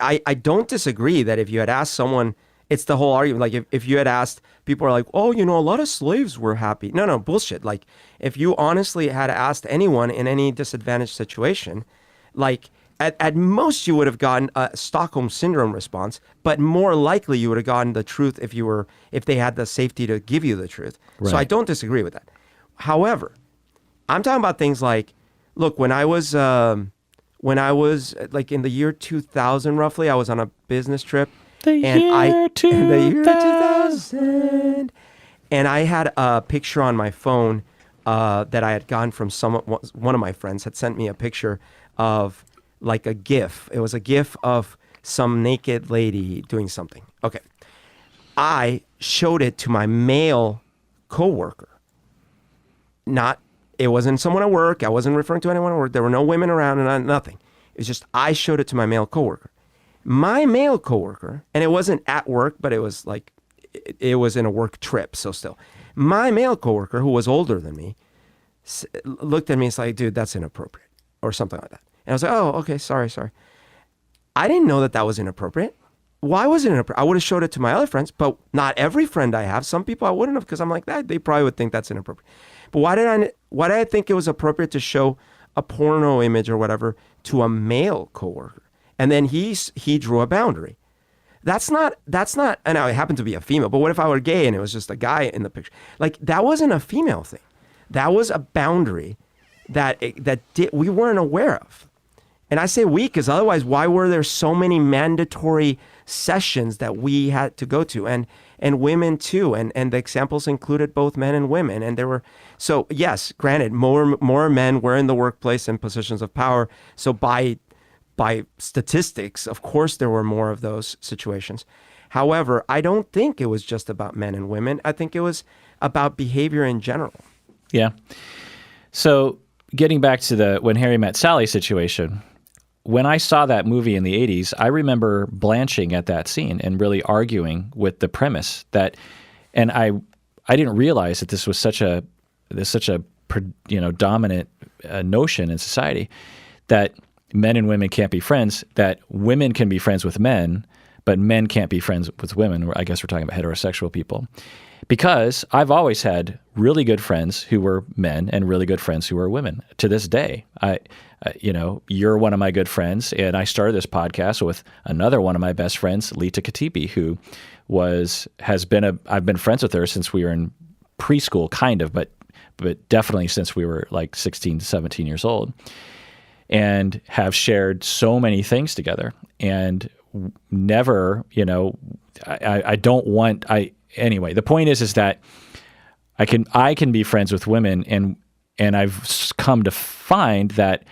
I don't disagree that if you had asked someone, it's the whole argument. Like if you had asked, people are like, oh, a lot of slaves were happy. No, bullshit. Like if you honestly had asked anyone in any disadvantaged situation, like at most you would have gotten a Stockholm Syndrome response, but more likely you would have gotten the truth if they had the safety to give you the truth. Right. So I don't disagree with that. However, I'm talking about things like, look, when I was like in the year 2000 roughly, I was on a business trip. The year 2000. And I had a picture on my phone that I had gotten from one of my friends had sent me a picture of like a GIF. It was a GIF of some naked lady doing something. Okay. I showed it to my male coworker. It wasn't someone at work. I wasn't referring to anyone at work. There were no women around and nothing. It was just, I showed it to my male coworker. My male coworker, and it wasn't at work, but it was like, it was in a work trip, so still. My male coworker, who was older than me, looked at me and was like, dude, that's inappropriate, or something like that. And I was like, oh, okay, sorry. I didn't know that was inappropriate. Why was it inappropriate? I would have showed it to my other friends, but not every friend I have. Some people I wouldn't have, because I'm like, they probably would think that's inappropriate. But why did I think it was appropriate to show a porno image or whatever to a male coworker? And then he drew a boundary. That's not, and now it happened to be a female, but what if I were gay and it was just a guy in the picture? Like, that wasn't a female thing. That was a boundary that we weren't aware of. And I say we, because otherwise, why were there so many mandatory sessions that we had to go to? And and women too. And the examples included both men and women. And there were, so yes, granted, more men were in the workplace in positions of power. So by statistics, of course, there were more of those situations. However, I don't think it was just about men and women. I think it was about behavior in general. Yeah. So getting back to the When Harry Met Sally situation, when I saw that movie in the 80s, I remember blanching at that scene and really arguing with the premise that, and I didn't realize that this was such a dominant notion in society, that men and women can't be friends, that women can be friends with men, but men can't be friends with women. I guess we're talking about heterosexual people. Because I've always had really good friends who were men and really good friends who were women. To this day, you're one of my good friends, and I started this podcast with another one of my best friends, Lita Katibi, who I've been friends with her since we were in preschool, kind of, but definitely since we were like 16 to 17 years old, and have shared so many things together. And never, anyway, the point is that I can be friends with women, and I've come to find that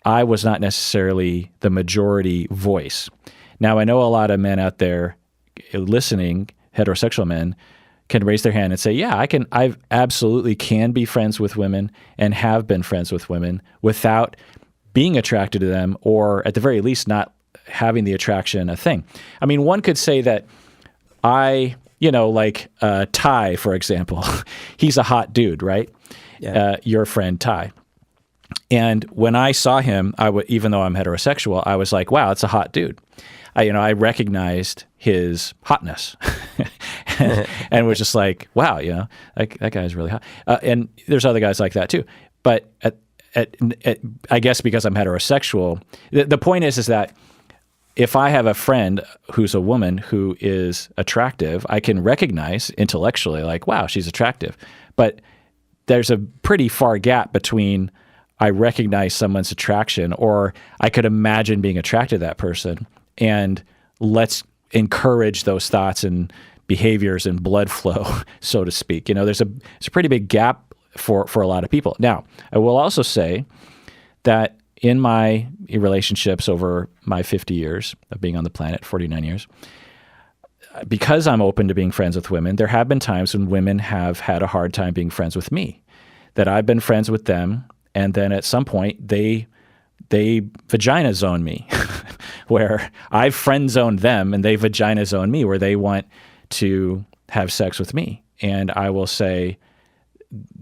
I was not necessarily the majority voice. Now, I know a lot of men out there listening, heterosexual men, can raise their hand and say, yeah, I absolutely can be friends with women and have been friends with women without being attracted to them, or at the very least not having the attraction a thing. I mean, one could say that Ty, for example, he's a hot dude, right? Yeah. Your friend Ty. And when I saw him, even though I'm heterosexual, I was like, wow, it's a hot dude. I recognized his hotness and was just like, wow, that guy's really hot. And there's other guys like that too. But I guess because I'm heterosexual, the point is that if I have a friend who's a woman who is attractive, I can recognize intellectually, like, wow, she's attractive. But there's a pretty far gap between I recognize someone's attraction, or I could imagine being attracted to that person, and let's encourage those thoughts and behaviors and blood flow, so to speak. There's a pretty big gap for a lot of people. Now, I will also say that in my relationships over my 50 years of being on the planet, 49 years, because I'm open to being friends with women, there have been times when women have had a hard time being friends with me, that I've been friends with them, and then at some point they vagina zone me, where I've friend zoned them and they vagina zone me, where they want to have sex with me. And I will say,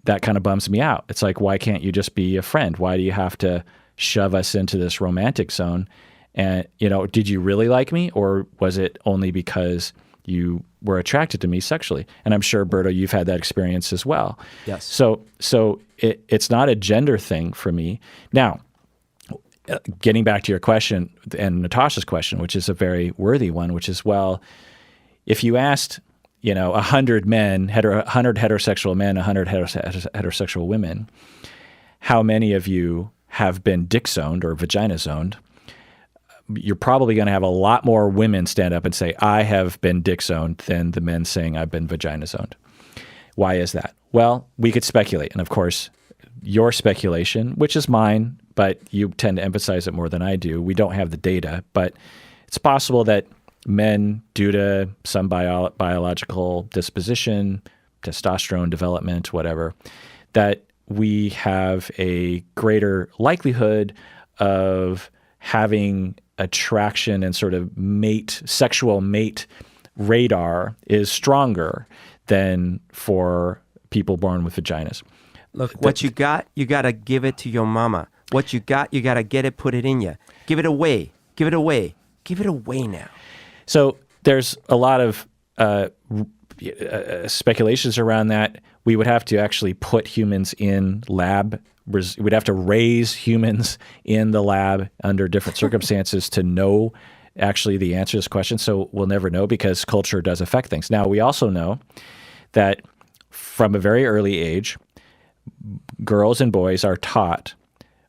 that kind of bums me out. It's like, why can't you just be a friend? Why do you have to shove us into this romantic zone? And, did you really like me, or was it only because you were attracted to me sexually? And I'm sure, Berto, you've had that experience as well. Yes. So it's not a gender thing for me. Now, getting back to your question and Natasha's question, which is a very worthy one, which is, well, if you asked, 100 men, 100 heterosexual men, 100 heterosexual women, how many of you have been dick zoned or vagina zoned? You're probably going to have a lot more women stand up and say, I have been dick zoned, than the men saying I've been vagina zoned. Why is that? Well, we could speculate. And of course, your speculation, which is mine, but you tend to emphasize it more than I do. We don't have the data, but it's possible that men, due to some biological disposition, testosterone development, whatever, that we have a greater likelihood of having attraction and sort of sexual mate radar is stronger than for people born with vaginas. Look, what you got to give it to your mama. What you got to get it, put it in you. Give it away. Give it away. Give it away now. So there's a lot of speculations around that. We would have to actually put humans in lab. We'd have to raise humans in the lab under different circumstances to know actually the answer to this question. So we'll never know, because culture does affect things. Now, we also know that from a very early age, girls and boys are taught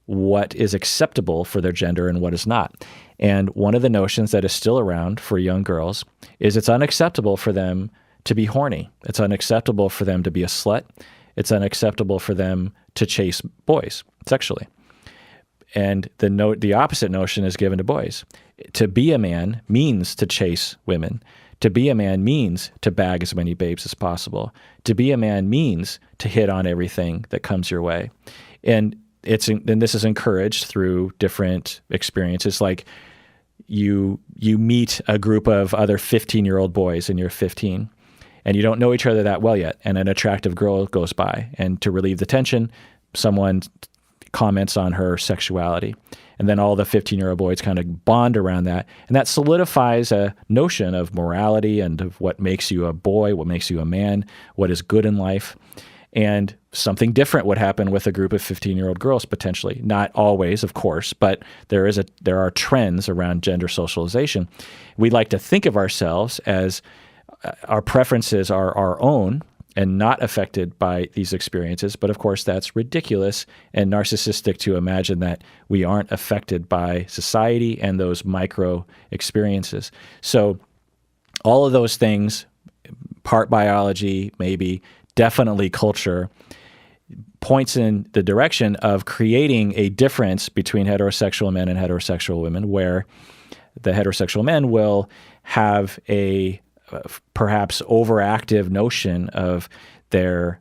what is acceptable for their gender and what is not. And one of the notions that is still around for young girls is it's unacceptable for them to be horny. It's unacceptable for them to be a slut. It's unacceptable for them to chase boys sexually. And the opposite notion is given to boys. To be a man means to chase women. To be a man means to bag as many babes as possible. To be a man means to hit on everything that comes your way. And this is encouraged through different experiences. Like you meet a group of other 15-year-old boys and you're 15 and you don't know each other that well yet. And an attractive girl goes by, and to relieve the tension, someone comments on her sexuality. And then all the 15-year-old boys kind of bond around that. And that solidifies a notion of morality and of what makes you a boy, what makes you a man, what is good in life. And something different would happen with a group of 15-year-old girls potentially. Not always, of course, but there are trends around gender socialization. We like to think of ourselves as our preferences are our own and not affected by these experiences. But of course, that's ridiculous and narcissistic to imagine that we aren't affected by society and those micro experiences. So all of those things, part biology, maybe, definitely culture, points in the direction of creating a difference between heterosexual men and heterosexual women, where the heterosexual men will have a perhaps overactive notion of their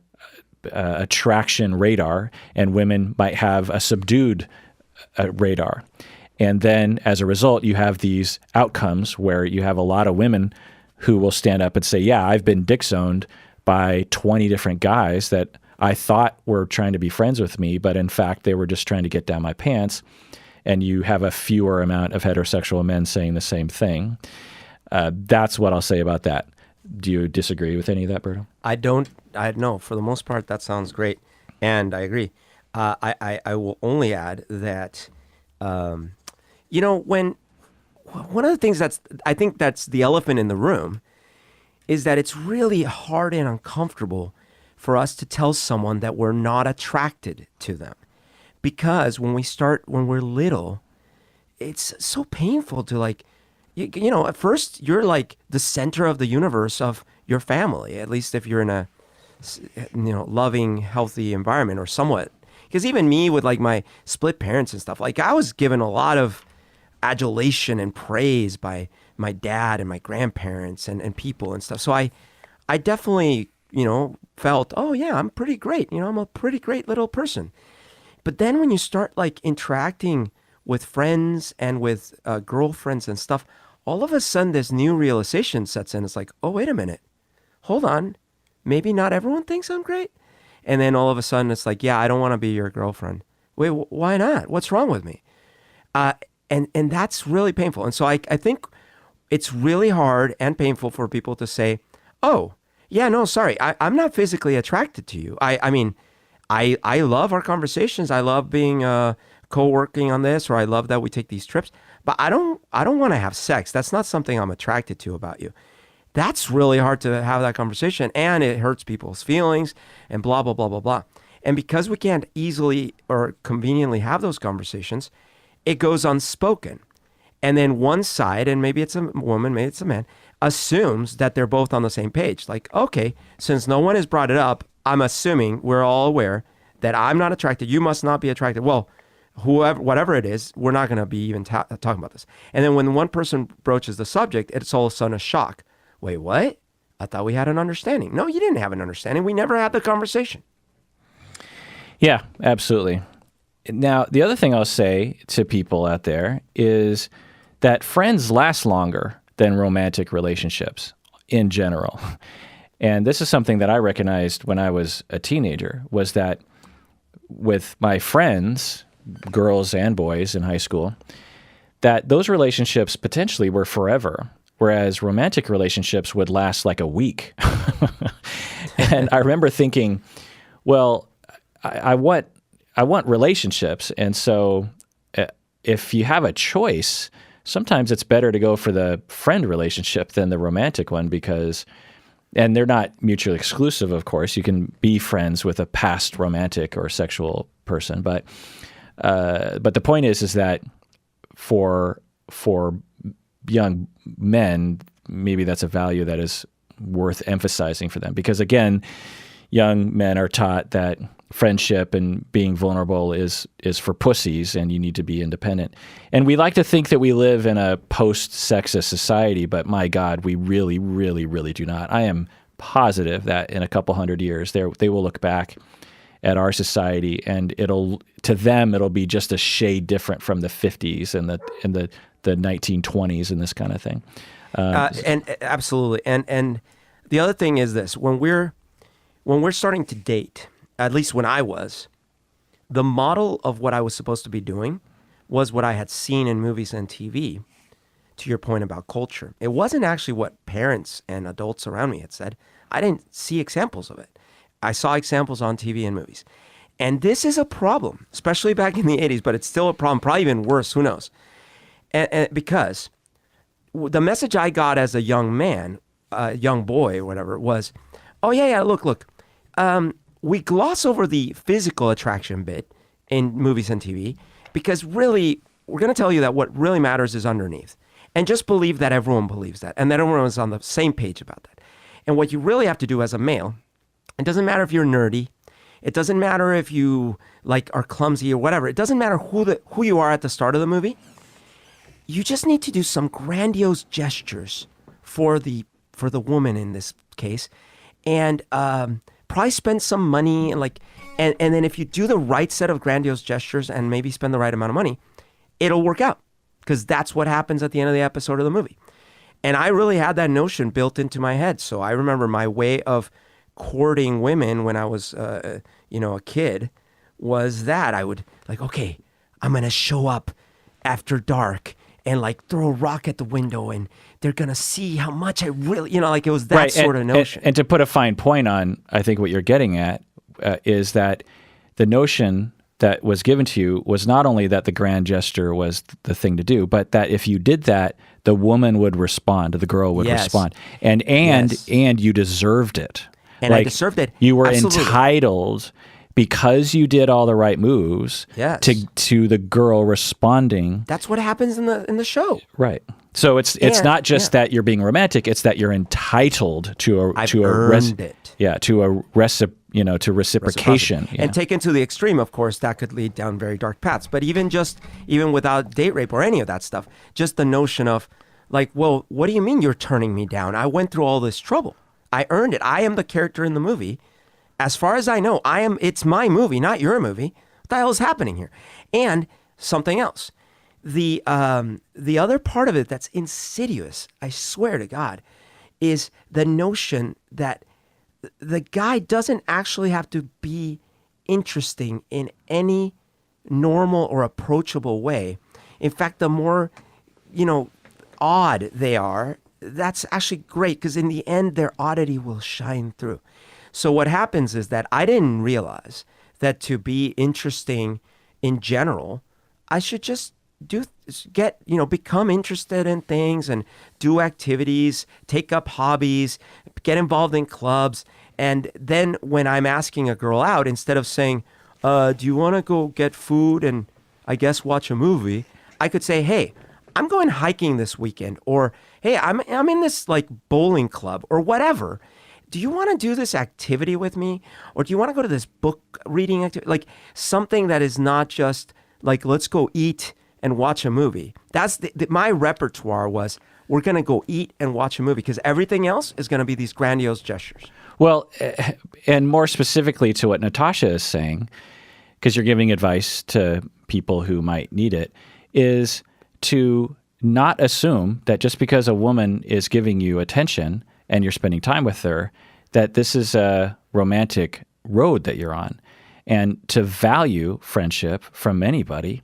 attraction radar, and women might have a subdued radar. And then as a result, you have these outcomes where you have a lot of women who will stand up and say, yeah, I've been dick zoned by 20 different guys that I thought were trying to be friends with me, but in fact, they were just trying to get down my pants. And you have a fewer amount of heterosexual men saying the same thing. That's what I'll say about that. Do you disagree with any of that, Berto? I don't. I know. For the most part, that sounds great, and I agree. I will only add that, when one of the things I think that's the elephant in the room is that it's really hard and uncomfortable for us to tell someone that we're not attracted to them, because when we're little, it's so painful to like. At first you're like the center of the universe of your family, at least if you're in a, loving, healthy environment or somewhat. Because even me with like my split parents and stuff, like I was given a lot of adulation and praise by my dad and my grandparents and people and stuff. So I definitely, felt, oh yeah, I'm pretty great. I'm a pretty great little person. But then when you start like interacting with friends and with girlfriends and stuff, all of a sudden this new realization sets in. It's like, oh, wait a minute. Hold on. Maybe not everyone thinks I'm great. And then all of a sudden it's like, yeah, I don't want to be your girlfriend. Wait, why not? What's wrong with me? And that's really painful. And so I think it's really hard and painful for people to say, oh, yeah, no, sorry. I'm not physically attracted to you. I mean, I love our conversations. I love being co-working on this, or I love that we take these trips. But I don't want to have sex. That's not something I'm attracted to about you. That's really hard to have that conversation, and it hurts people's feelings and blah, blah, blah, blah, blah. And because we can't easily or conveniently have those conversations, it goes unspoken. And then one side, and maybe it's a woman, maybe it's a man, assumes that they're both on the same page. Like, okay, since no one has brought it up, I'm assuming we're all aware that I'm not attracted. You must not be attracted. Well, whatever it is, we're not going to be even talking about this. And then when one person broaches the subject, it's all of a sudden a shock. Wait, what? I thought we had an understanding. No, you didn't have an understanding. We never had the conversation. Yeah, absolutely. Now, the other thing I'll say to people out there is that friends last longer than romantic relationships in general. And this is something that I recognized when I was a teenager, was that with my friends, girls and boys in high school, that those relationships potentially were forever, whereas romantic relationships would last like a week. And I remember thinking, well, I want relationships, and so if you have a choice, sometimes it's better to go for the friend relationship than the romantic one, because, and they're not mutually exclusive, of course. You can be friends with a past romantic or sexual person, but the point is that for young men, maybe that's a value that is worth emphasizing for them. Because again, young men are taught that friendship and being vulnerable is for pussies, and you need to be independent. And we like to think that we live in a post-sexist society, but my God, we really, really, really do not. I am positive that in a couple hundred years, they will look back at our society, and to them it'll be just a shade different from the 50s and the 1920s and this kind of thing. And absolutely. And the other thing is this: when we're starting to date, at least when I was, the model of what I was supposed to be doing was what I had seen in movies and TV. To your point about culture, it wasn't actually what parents and adults around me had said. I didn't see examples of it. I saw examples on TV and movies. And this is a problem, especially back in the 80s, but it's still a problem, probably even worse, who knows? And because the message I got as a young man, young boy or whatever, was, oh yeah, look, we gloss over the physical attraction bit in movies and TV because really, we're going to tell you that what really matters is underneath. And just believe that everyone believes that and that everyone is on the same page about that. And what you really have to do as a male, it doesn't matter if you're nerdy, it doesn't matter if you are clumsy or whatever, it doesn't matter who you are at the start of the movie. You just need to do some grandiose gestures for the woman in this case, and probably spend some money and then if you do the right set of grandiose gestures and maybe spend the right amount of money, it'll work out. Because that's what happens at the end of the episode of the movie. And I really had that notion built into my head. So I remember my way of courting women when I was, a kid was that I would okay, I'm going to show up after dark and throw a rock at the window and they're going to see how much I really, it was that right. sort of notion. And to put a fine point on, I think what you're getting at is that the notion that was given to you was not only that the grand gesture was the thing to do, but that if you did that, the woman would respond, the girl would respond, and you deserved it. And I deserved it. You were Absolutely. entitled because you did all the right moves to the girl responding. That's what happens in the show. Right. So it's not just that you're being romantic; it's that you're entitled to reciprocation. Yeah. And taken to the extreme, of course, that could lead down very dark paths. But even without date rape or any of that stuff, just the notion of well, what do you mean you're turning me down? I went through all this trouble. I earned it. I am the character in the movie. As far as I know, it's my movie, not your movie. What the hell is happening here? And something else. The other part of it that's insidious, I swear to God, is the notion that the guy doesn't actually have to be interesting in any normal or approachable way. In fact, the more, odd they are, that's actually great because in the end, their oddity will shine through. So what happens is that I didn't realize that to be interesting in general, I should just become interested in things and do activities, take up hobbies, get involved in clubs. And then when I'm asking a girl out, instead of saying, do you want to go get food and I guess watch a movie, I could say, hey, I'm going hiking this weekend, or hey, I'm in this bowling club or whatever. Do you want to do this activity with me? Or do you want to go to this book reading activity? Something that is not just let's go eat and watch a movie. That's my repertoire was, we're going to go eat and watch a movie because everything else is going to be these grandiose gestures. Well, and more specifically to what Natasha is saying, because you're giving advice to people who might need it, is to not assume that just because a woman is giving you attention and you're spending time with her, that this is a romantic road that you're on. And to value friendship from anybody,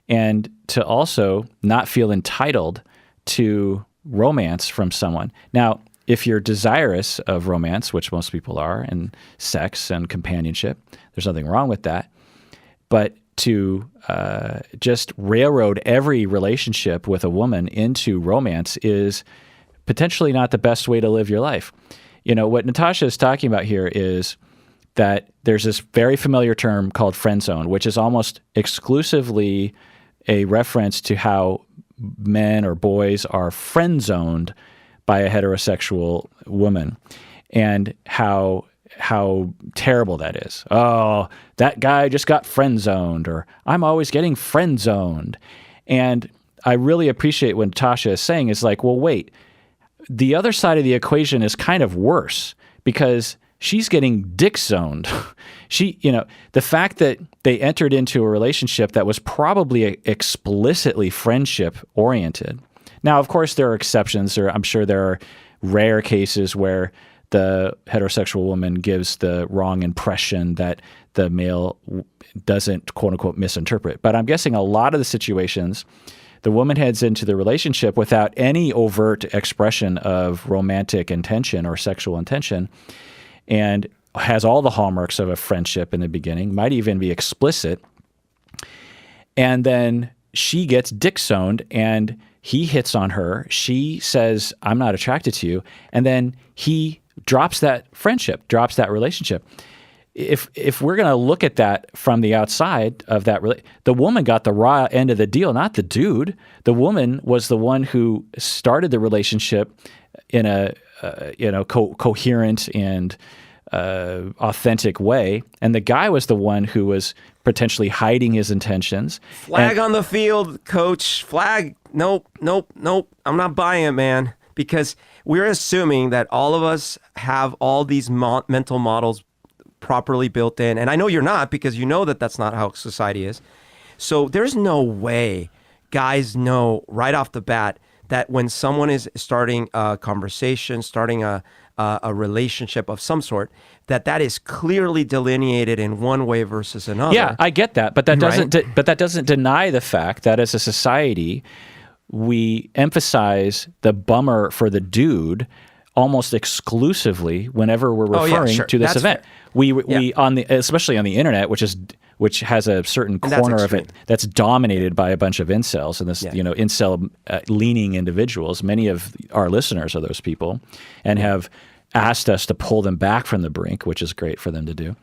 and to also not feel entitled to romance from someone. Now, if you're desirous of romance, which most people are, and sex and companionship, there's nothing wrong with that. But to just railroad every relationship with a woman into romance is potentially not the best way to live your life. What Natasha is talking about here is that there's this very familiar term called friendzone, which is almost exclusively a reference to how men or boys are friend zoned by a heterosexual woman, and how terrible that is. Oh, that guy just got friend zoned, or I'm always getting friend zoned. And I really appreciate what Tasha is saying is like, well, wait, the other side of the equation is kind of worse because she's getting dick zoned. The fact that they entered into a relationship that was probably explicitly friendship oriented. Now, of course, there are exceptions. I'm sure there are rare cases where the heterosexual woman gives the wrong impression that the male doesn't, quote unquote, misinterpret. But I'm guessing a lot of the situations, the woman heads into the relationship without any overt expression of romantic intention or sexual intention, and has all the hallmarks of a friendship in the beginning, might even be explicit. And then she gets dick zoned and he hits on her. She says, I'm not attracted to you. And then he drops that friendship, drops that relationship. If we're going to look at that from the outside of that, the woman got the raw end of the deal, not the dude. The woman was the one who started the relationship in a coherent and authentic way, and the guy was the one who was potentially hiding his intentions. Flag on the field, coach. Flag. Nope. I'm not buying it, man. Because we're assuming that all of us have all these mental models properly built in. And I know you're not, because you know that that's not how society is. So there's no way guys know right off the bat that when someone is starting a conversation, starting a relationship of some sort, that is clearly delineated in one way versus another. Yeah, I get that, but that doesn't deny the fact that as a society, we emphasize the bummer for the dude almost exclusively whenever we're referring to this event. Fair. We especially on the internet, which has a certain corner of it that's dominated by a bunch of incels and incel leaning individuals. Many of our listeners are those people and have asked us to pull them back from the brink, which is great for them to do.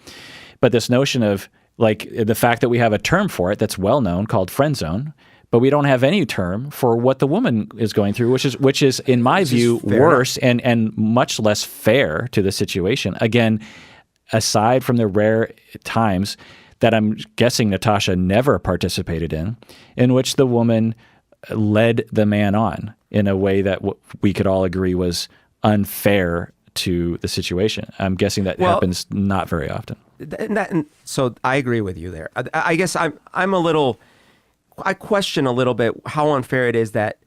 But this notion of like the fact that we have a term for it that's well known called friend zone, but we don't have any term for what the woman is going through, which is in my view worse and much less fair to the situation. Again, aside from the rare times that I'm guessing Natasha never participated in which the woman led the man on in a way that we could all agree was unfair to the situation. I'm guessing that happens not very often. So I agree with you there. I guess I question a little bit how unfair it is that,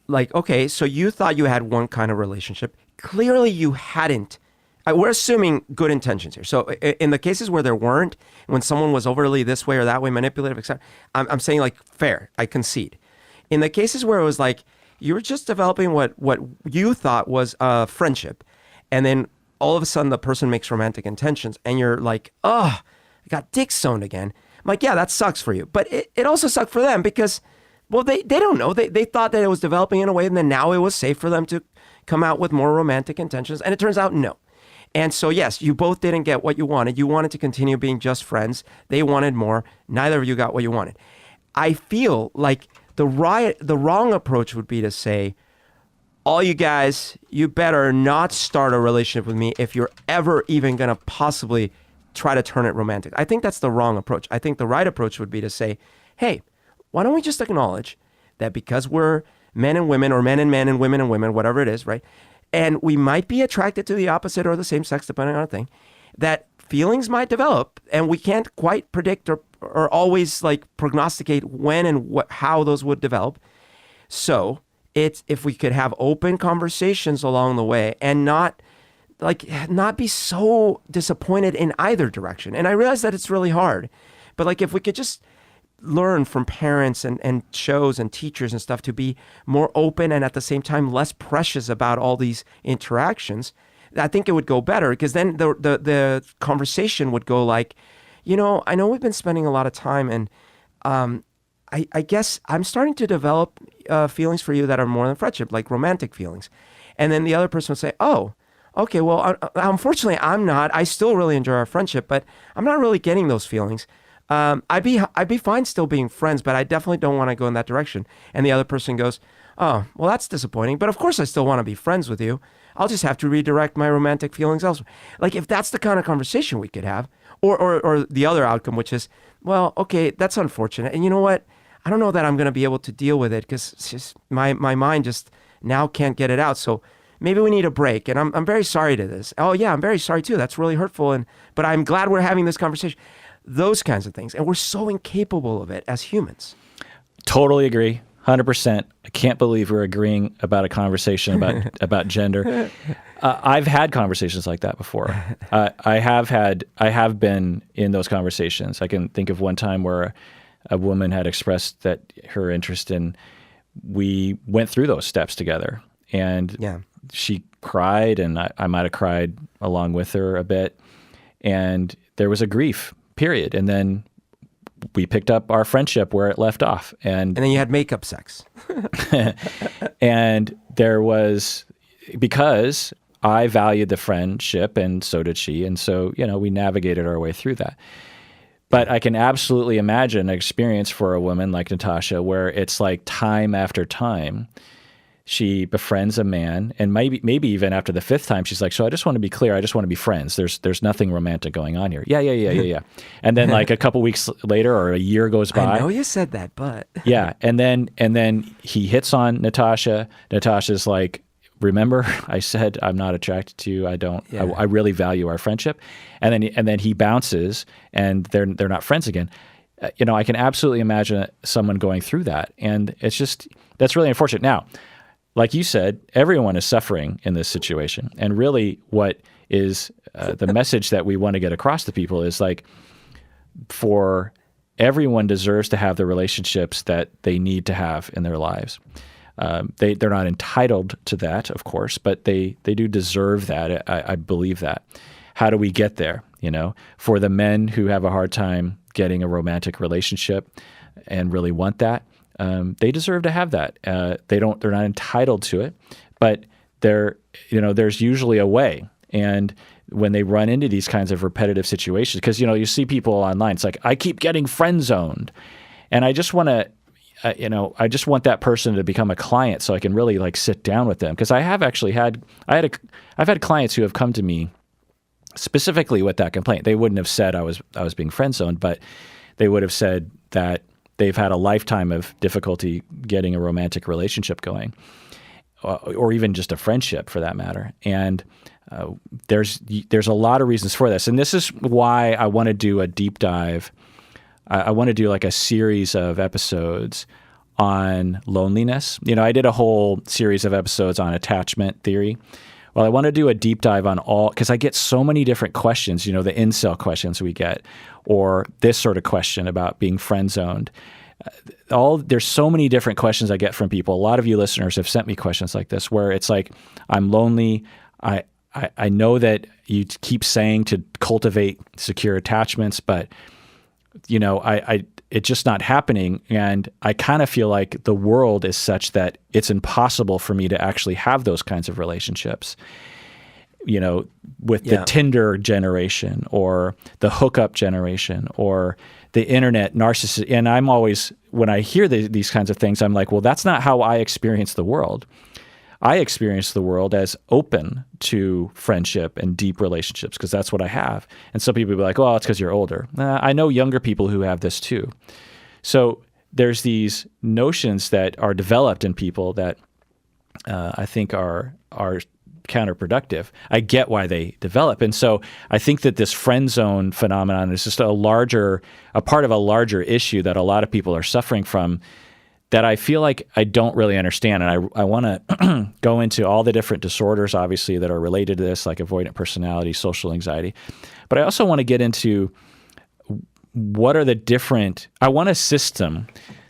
like, okay, so you thought you had one kind of relationship. Clearly you hadn't. We're assuming good intentions here. So in the cases where there weren't, when someone was overly this way or that way, manipulative, etc., I'm saying like fair, I concede. In the cases where it was like you were just developing what you thought was a friendship, and then all of a sudden the person makes romantic intentions and you're like, oh, I got dick zoned again. I'm like, yeah, that sucks for you. But it also sucked for them because, well, they don't know. They thought that it was developing in a way, and then now it was safe for them to come out with more romantic intentions. And it turns out no. And so, yes, you both didn't get what you wanted. You wanted to continue being just friends. They wanted more. Neither of you got what you wanted. I feel like the wrong approach would be to say, all you guys, you better not start a relationship with me if you're ever even going to possibly try to turn it romantic. I think that's the wrong approach. I think the right approach would be to say, hey, why don't we just acknowledge that because we're men and women, or men and men and women, whatever it is, right? And we might be attracted to the opposite or the same sex, depending on a thing, that feelings might develop, and we can't quite predict or always like prognosticate when and how those would develop. So it's if we could have open conversations along the way and not be so disappointed in either direction. And I realize that it's really hard, but like if we could just learn from parents and shows and teachers and stuff to be more open and at the same time less precious about all these interactions, I think it would go better, because then the conversation would go like, I know we've been spending a lot of time, and I guess I'm starting to develop feelings for you that are more than friendship, like romantic feelings. And then the other person would say, oh, okay, well, unfortunately, I'm not. I still really enjoy our friendship, but I'm not really getting those feelings. I'd be fine still being friends, but I definitely don't want to go in that direction. And the other person goes, Oh, well, that's disappointing. But of course, I still want to be friends with you. I'll just have to redirect my romantic feelings elsewhere. Like, if that's the kind of conversation we could have, or the other outcome, which is, well, okay, that's unfortunate. And you know what? I don't know that I'm going to be able to deal with it because it's just my mind just now can't get it out. So maybe we need a break. And I'm very sorry to this. Oh, yeah, I'm very sorry too. That's really hurtful. But I'm glad we're having this conversation. Those kinds of things. And we're so incapable of it as humans. Totally agree. 100%. I can't believe we're agreeing about a conversation about gender. I've had conversations like that before. I have been in those conversations. I can think of one time where a woman had expressed that her interest in, we went through those steps together, and she cried, and I might have cried along with her a bit, and there was a grief period, and then we picked up our friendship where it left off. And then you had makeup sex. And there was, because I valued the friendship and so did she. And so, we navigated our way through that. But I can absolutely imagine an experience for a woman like Natasha where it's like time after time, she befriends a man, and maybe even after the fifth time, she's like, so I just want to be clear. I just want to be friends. There's nothing romantic going on here. Yeah. And then like a couple weeks later or a year goes by. I know you said that, but. Yeah. And then he hits on Natasha. Natasha's like, remember, I said I'm not attracted to you. I really value our friendship. And then he bounces, and they're not friends again. I can absolutely imagine someone going through that. And it's just, that's really unfortunate. Now, like you said, everyone is suffering in this situation. And really what is the message that we want to get across to people is like, for everyone deserves to have the relationships that they need to have in their lives. They're not entitled to that, of course, but they do deserve that. I believe that. How do we get there? For the men who have a hard time getting a romantic relationship and really want that, they deserve to have that. They're not entitled to it, but there's usually a way. And when they run into these kinds of repetitive situations, because you see people online, it's like, I keep getting friend zoned, and I just want to, I just want that person to become a client so I can really like sit down with them. Because I've had clients who have come to me specifically with that complaint. They wouldn't have said I was being friend zoned, but they would have said that they've had a lifetime of difficulty getting a romantic relationship going, or even just a friendship for that matter. And there's a lot of reasons for this. And this is why I want to do a deep dive. I want to do like a series of episodes on loneliness. I did a whole series of episodes on attachment theory. Well, I want to do a deep dive on all, because I get so many different questions, the incel questions we get, or this sort of question about being friend zoned. There's so many different questions I get from people. A lot of you listeners have sent me questions like this, where it's like, I'm lonely. I know that you keep saying to cultivate secure attachments, but it's just not happening. And I kind of feel like the world is such that it's impossible for me to actually have those kinds of relationships, with the Tinder generation or the hookup generation or the internet narcissist. And I'm always, when I hear these kinds of things, I'm like, well, that's not how I experience the world. I experience the world as open to friendship and deep relationships, because that's what I have. And some people will be like, well, it's because you're older. I know younger people who have this too. So there's these notions that are developed in people that I think are counterproductive. I get why they develop. And so I think that this friend zone phenomenon is just a part of a larger issue that a lot of people are suffering from, that I feel like I don't really understand. And I want to go into all the different disorders, obviously, that are related to this, like avoidant personality, social anxiety. But I also want to get into what are the different, I want a system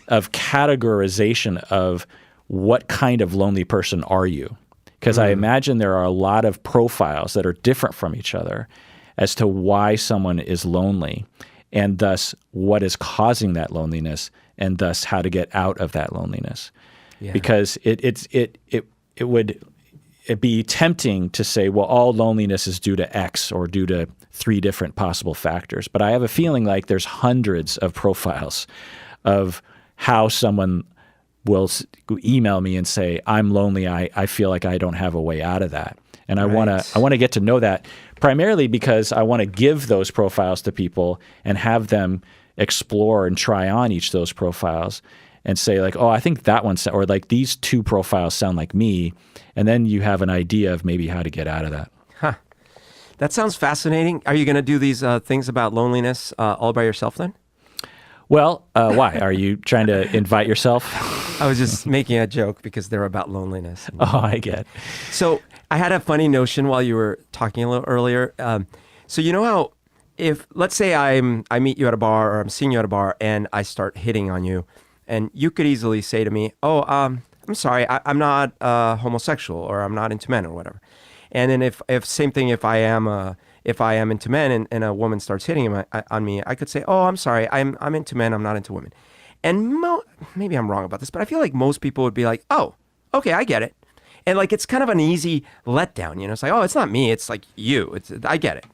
of categorization of what kind of lonely person are you? Because I imagine there are a lot of profiles that are different from each other as to why someone is lonely, and thus what is causing that loneliness, and thus how to get out of that loneliness. Yeah. Because it would be tempting to say, well, all loneliness is due to X or due to 3 different possible factors. But I have a feeling like there's hundreds of profiles of how someone will email me and say, I'm lonely. I feel like I don't have a way out of that. And I want to get to know that primarily because I want to give those profiles to people and have them explore and try on each of those profiles and say like, oh, I think that one, or like these two profiles sound like me. And then you have an idea of maybe how to get out of that. Huh. That sounds fascinating. Are you going to do these things about loneliness all by yourself then? Well, why? Are you trying to invite yourself? I was just making a joke because they're about loneliness. Oh, I get. So I had a funny notion while you were talking a little earlier. So you know how if, let's say I meet you at a bar or I'm seeing you at a bar and I start hitting on you, and you could easily say to me, oh, I'm sorry, I'm not homosexual or I'm not into men or whatever. And then if same thing, if I am into men and a woman starts hitting on me, I could say, oh, I'm sorry, I'm into men, I'm not into women. And maybe I'm wrong about this, but I feel like most people would be like, oh, okay, I get it. And like, it's kind of an easy letdown, you know? It's like, oh, it's not me, it's like you, I get it.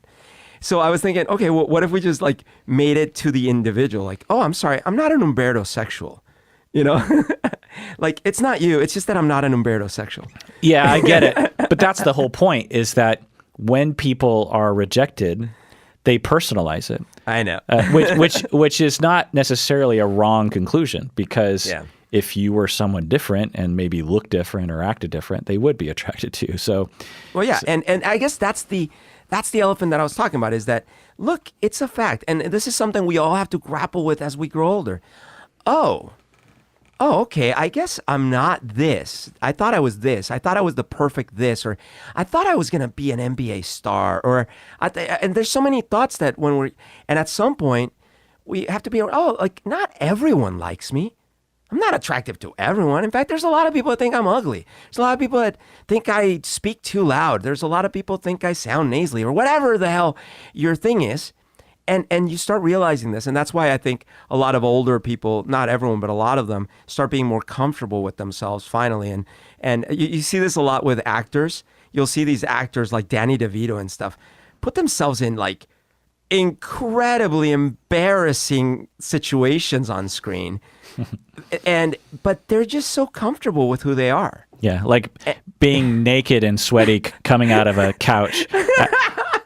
So I was thinking, okay, well, what if we just like made it to the individual? Like, oh, I'm sorry, I'm not an Umberto sexual, you know? Like, it's not you, it's just that I'm not an Umberto sexual. Yeah, I get it. But that's the whole point, is that when people are rejected, they personalize it. I know. which is not necessarily a wrong conclusion, because if you were someone different and maybe looked different or acted different, they would be attracted to you. So, well, yeah, and I guess that's the elephant that I was talking about, is that, look, it's a fact, and this is something we all have to grapple with as we grow older. Oh, okay, I guess I'm not this. I thought I was this. I thought I was the perfect this, or I thought I was going to be an NBA star, or and there's so many thoughts that and at some point we have to be, like, not everyone likes me. I'm not attractive to everyone. In fact, there's a lot of people that think I'm ugly. There's a lot of people that think I speak too loud. There's a lot of people that think I sound nasally, or whatever the hell your thing is. And you start realizing this, and that's why I think a lot of older people, not everyone, but a lot of them, start being more comfortable with themselves finally. And you see this a lot with actors. You'll see these actors like Danny DeVito and stuff put themselves in like incredibly embarrassing situations on screen, but they're just so comfortable with who they are. Yeah, like being naked and sweaty coming out of a couch.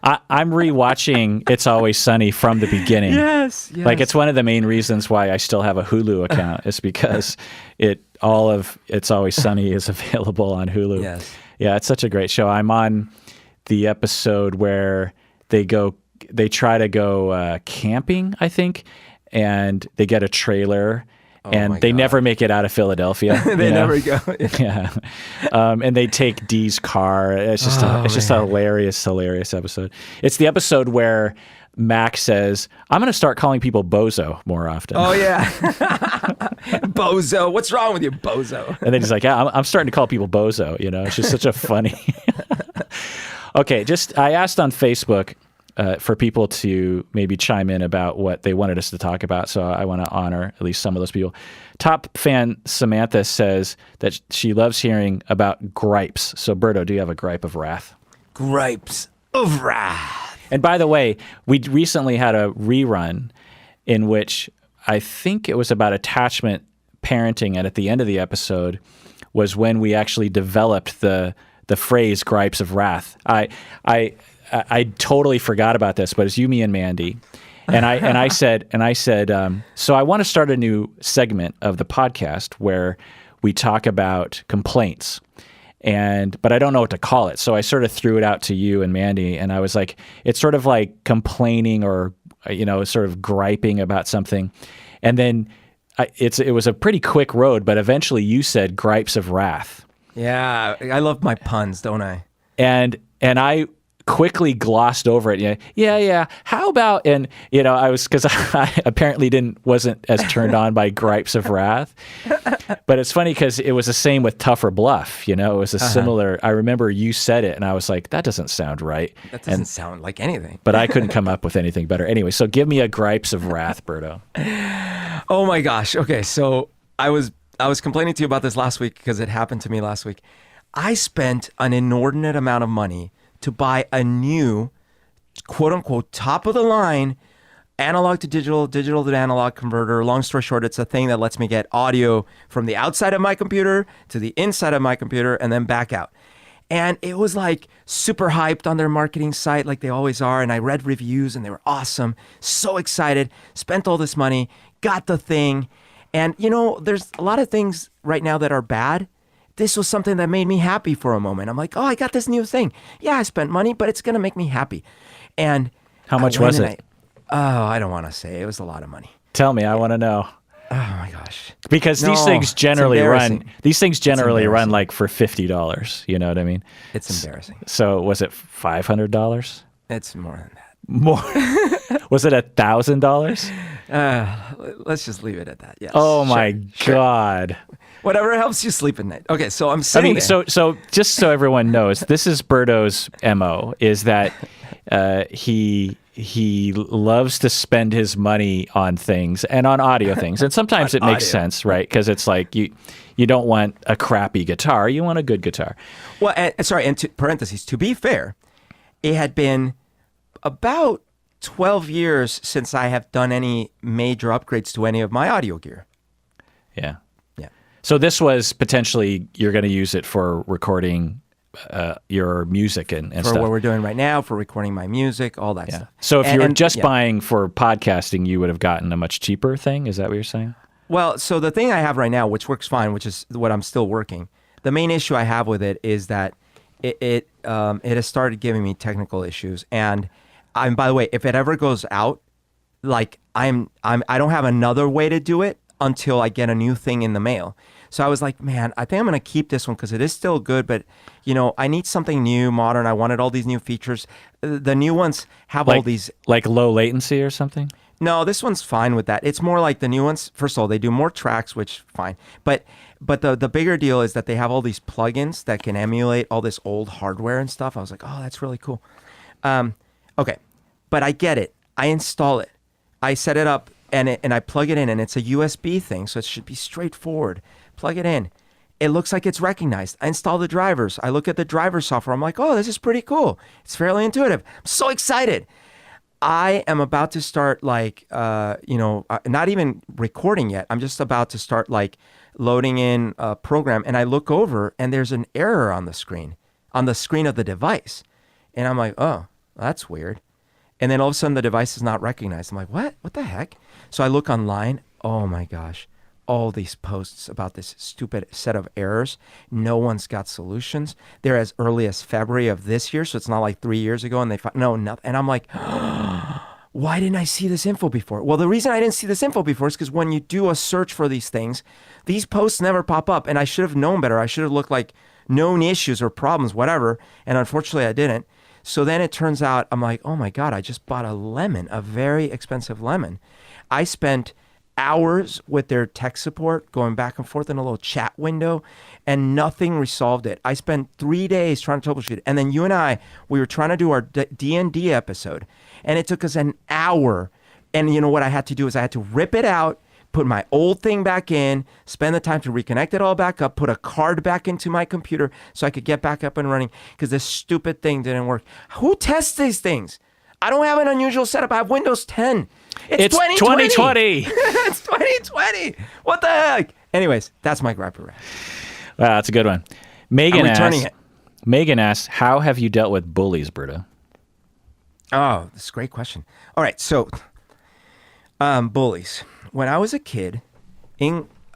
I'm rewatching It's Always Sunny from the beginning. Yes. Like, it's one of the main reasons why I still have a Hulu account, is because all of It's Always Sunny is available on Hulu. Yes. Yeah, it's such a great show. I'm on the episode where they try to go camping, I think, and they get a trailer. And they never make it out of Philadelphia. They never go. Yeah. And they take Dee's car. It's just a hilarious episode. It's the episode where Mac says, I'm going to start calling people bozo more often. Oh, yeah. Bozo. What's wrong with you, bozo? And then he's like, yeah, I'm starting to call people bozo. You know, it's just such a funny. Okay, I asked on Facebook for people to maybe chime in about what they wanted us to talk about. So I want to honor at least some of those people. Top fan Samantha says that she loves hearing about gripes. So Berto, do you have a gripe of wrath? Gripes of wrath. And by the way, we recently had a rerun in which I think it was about attachment parenting. And at the end of the episode was when we actually developed the phrase gripes of wrath. I totally forgot about this, but it's you, me, and Mandy, and I said, so I want to start a new segment of the podcast where we talk about complaints, but I don't know what to call it. So I sort of threw it out to you and Mandy, and I was like, it's sort of like complaining or sort of griping about something, and then it was a pretty quick road, but eventually you said gripes of wrath. Yeah, I love my puns, don't I? And I quickly glossed over it. Yeah. How about, and because I apparently wasn't as turned on by gripes of wrath, but it's funny because it was the same with tough or bluff. It was a similar. I remember you said it, and I was like, that doesn't sound right. That doesn't sound like anything. But I couldn't come up with anything better. Anyway, so give me a gripes of wrath, Berto. Oh my gosh. Okay, so I was complaining to you about this last week because it happened to me last week. I spent an inordinate amount of money to buy a new, quote unquote, top of the line analog to digital, digital to analog converter. Long story short, it's a thing that lets me get audio from the outside of my computer to the inside of my computer and then back out. And it was like super hyped on their marketing site, like they always are. And I read reviews and they were awesome. So excited, spent all this money, got the thing. And you know, there's a lot of things right now that are bad. This was something that made me happy for a moment. I'm like, oh, I got this new thing. Yeah, I spent money, but it's going to make me happy. And how much was it? I don't want to say. It was a lot of money. Tell me, I want to know. Oh my gosh. Because these things generally run like for $50. You know what I mean? It's embarrassing. So was it $500? It's more than that. More? Was it $1,000? Let's just leave it at that. Yes. Oh my God. Whatever helps you sleep at night. Okay, so I'm sitting there. So just so everyone knows, this is Berto's MO, is that he loves to spend his money on things and on audio things. And sometimes it makes sense, right? Because it's like you don't want a crappy guitar. You want a good guitar. Well, and parentheses, to be fair, it had been about 12 years since I have done any major upgrades to any of my audio gear. Yeah. Yeah. So this was potentially, you're going to use it for recording your music and stuff. For what we're doing right now, for recording my music, all that stuff. So if you're just buying for podcasting, you would have gotten a much cheaper thing? Is that what you're saying? Well, so the thing I have right now, which works fine, which is what I'm still working, the main issue I have with it is that it has started giving me technical issues. And by the way, if it ever goes out, like I don't have another way to do it until I get a new thing in the mail. So I was like, man, I think I'm going to keep this one because it is still good, but you know, I need something new, modern. I wanted all these new features. The new ones have all these, like low latency or something. No, this one's fine with that. It's more like the new ones. First of all, they do more tracks, which fine. But the bigger deal is that they have all these plugins that can emulate all this old hardware and stuff. I was like, oh, that's really cool. Okay, but I get it. I install it. I set it up and I plug it in, and it's a USB thing, so it should be straightforward. Plug it in. It looks like it's recognized. I install the drivers. I look at the driver software. I'm like, oh, this is pretty cool. It's fairly intuitive. I'm so excited. I am about to start not even recording yet. I'm just about to start like loading in a program, and I look over and there's an error on the screen of the device. And I'm like, oh, that's weird. And then all of a sudden the device is not recognized. I'm like, what? What the heck? So I look online. Oh my gosh. All these posts about this stupid set of errors. No one's got solutions. They're as early as February of this year, so it's not like 3 years ago, and nothing. And I'm like, why didn't I see this info before? Well, the reason I didn't see this info before is because when you do a search for these things, these posts never pop up, and I should have known better. I should have looked like known issues or problems, whatever, and unfortunately I didn't. So then it turns out, I'm like, oh my God, I just bought a lemon, a very expensive lemon. I spent hours with their tech support going back and forth in a little chat window, and nothing resolved it. I spent 3 days trying to troubleshoot it. And then you and I, we were trying to do our D&D episode, and it took us an hour. And you know what I had to do is I had to rip it out, put my old thing back in, spend the time to reconnect it all back up, put a card back into my computer so I could get back up and running because this stupid thing didn't work. Who tests these things? I don't have an unusual setup. I have Windows 10. It's 2020. It's 2020. What the heck? Anyways, that's my gripe. Wow, that's a good one. Megan asks, how have you dealt with bullies, Berto? Oh, that's a great question. All right, so bullies. When I was a kid,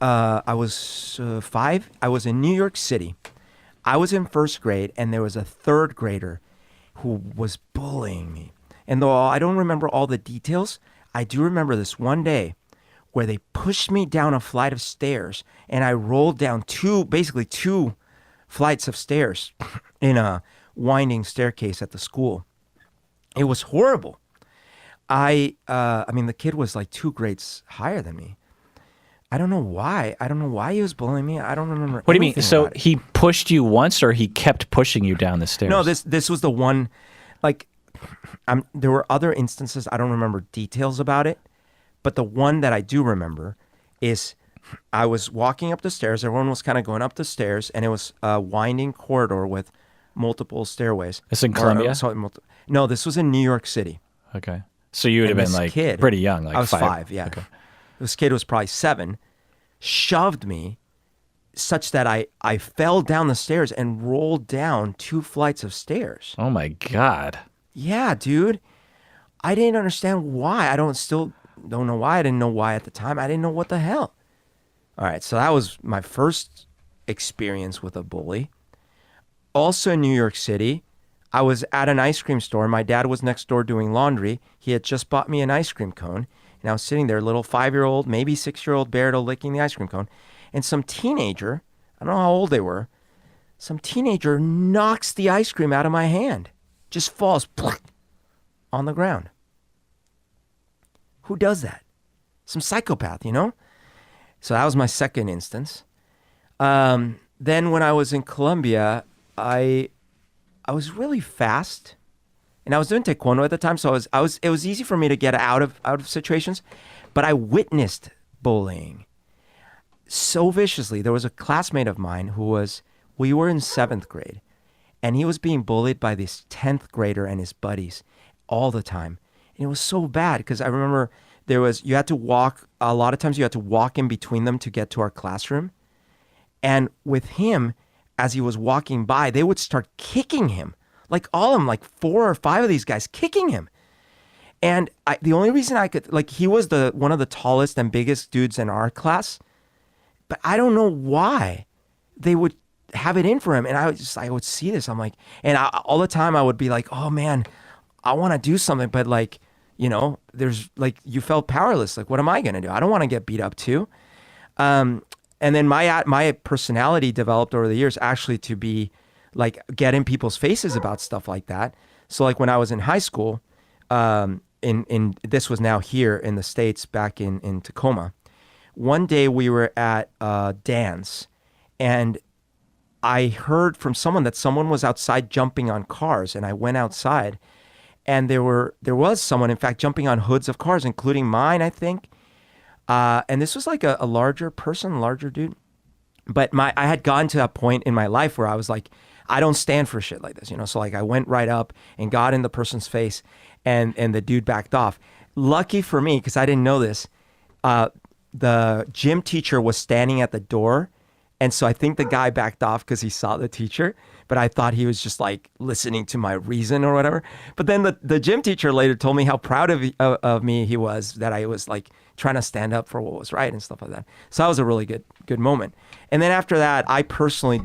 I was 5. I was in New York City. I was in first grade, and there was a third grader who was bullying me. And though I don't remember all the details, I do remember this one day where they pushed me down a flight of stairs, and I rolled down basically two flights of stairs in a winding staircase at the school. It was horrible. I mean, the kid was like 2 grades higher than me. I don't know why. I don't know why he was bullying me. I don't remember. What do you mean? So he pushed you once, or he kept pushing you down the stairs? No, this was the one, like, there were other instances. I don't remember details about it, but the one that I do remember is I was walking up the stairs. Everyone was kind of going up the stairs, and it was a winding corridor with multiple stairways. It's in Columbia? No, this was in New York City. Okay. So you would have And been this like kid, pretty young, like I was 5. 5, yeah. Okay. This kid was probably 7, shoved me such that I fell down the stairs and rolled down 2 flights of stairs. Oh my God. Yeah, dude. I didn't understand why. Still don't know why. I didn't know why at the time. I didn't know what the hell. All right, so that was my first experience with a bully. Also in New York City, I was at an ice cream store. My dad was next door doing laundry. He had just bought me an ice cream cone. And I was sitting there, little 5-year-old, maybe 6-year-old Beardo licking the ice cream cone. And some teenager, I don't know how old they were, some teenager knocks the ice cream out of my hand. Just falls on the ground. Who does that? Some psychopath, you know? So that was my second instance. Then when I was in Colombia, I was really fast, and I was doing taekwondo at the time, so it was easy for me to get out of situations, but I witnessed bullying so viciously. There was a classmate of mine we were in 7th grade, and he was being bullied by this 10th grader and his buddies all the time. And it was so bad because I remember you had to walk, a lot of times you had to walk in between them to get to our classroom. And with him, as he was walking by, they would start kicking him. Like all of them, like 4 or 5 of these guys kicking him. And the only reason I could, like, he was one of the tallest and biggest dudes in our class, but I don't know why they would have it in for him. And I would see this. I'm like, and all the time I would be like, oh man, I want to do something. But like, you know, there's like, you felt powerless. Like, what am I going to do? I don't want to get beat up too. And then my personality developed over the years actually to be like, get in people's faces about stuff like that. So like when I was in high school, this was now here in the States, back in Tacoma. One day we were at a dance, and I heard from someone that someone was outside jumping on cars, and I went outside, and there was someone, in fact, jumping on hoods of cars, including mine, I think. And this was like a larger dude. But I had gotten to that point in my life where I was like, I don't stand for shit like this, you know? So like I went right up and got in the person's face, and the dude backed off. Lucky for me, because I didn't know this, the gym teacher was standing at the door. And so I think the guy backed off because he saw the teacher, but I thought he was just like listening to my reason or whatever. But then the gym teacher later told me how proud of me he was, that I was like trying to stand up for what was right and stuff like that. So that was a really good moment. And then after that, I personally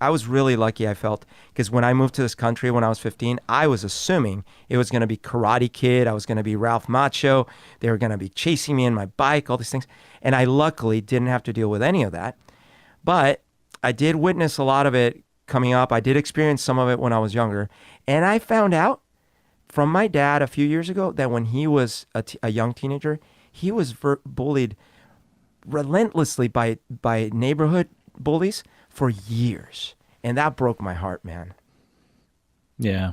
I was really lucky, I felt, because when I moved to this country when I was 15, I was assuming it was going to be Karate Kid. I was going to be Ralph Macchio. They were going to be chasing me in my bike, all these things. And I luckily didn't have to deal with any of that. But I did witness a lot of it coming up. I did experience some of it when I was younger. And I found out from my dad a few years ago that when he was a young teenager, he was bullied relentlessly by neighborhood bullies for years. And that broke my heart, man. Yeah.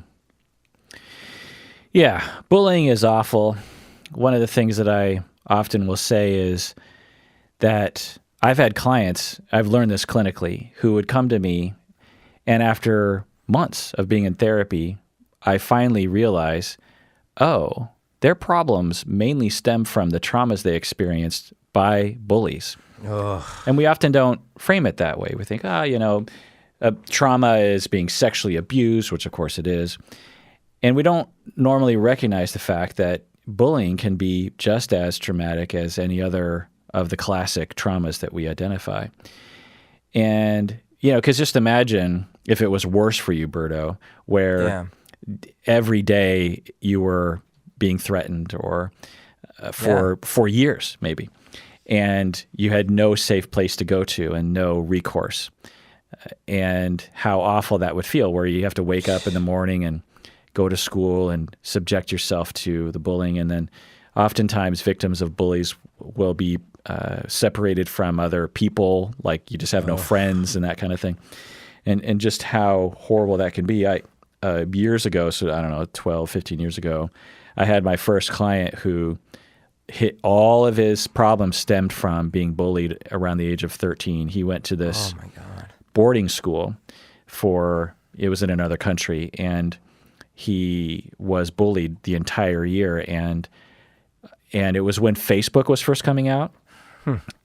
Yeah. Bullying is awful. One of the things that I often will say is that I've had clients, I've learned this clinically, who would come to me, and after months of being in therapy, I finally realize, oh, their problems mainly stem from the traumas they experienced by bullies. Ugh. And we often don't frame it that way. We think, trauma is being sexually abused, which of course it is. And we don't normally recognize the fact that bullying can be just as traumatic as any other of the classic traumas that we identify. And, you know, because just imagine if it was worse for you, Berto, where every day you were being threatened or for years maybe, and you had no safe place to go to and no recourse, and how awful that would feel, where you have to wake up in the morning and go to school and subject yourself to the bullying. And then oftentimes victims of bullies will be separated from other people, like you just have no friends and that kind of thing. And just how horrible that can be. Years ago, so I don't know, 12, 15 years ago, I had my first client who all of his problems stemmed from being bullied around the age of 13. He went to this boarding school it was in another country, and he was bullied the entire year, and it was when Facebook was first coming out,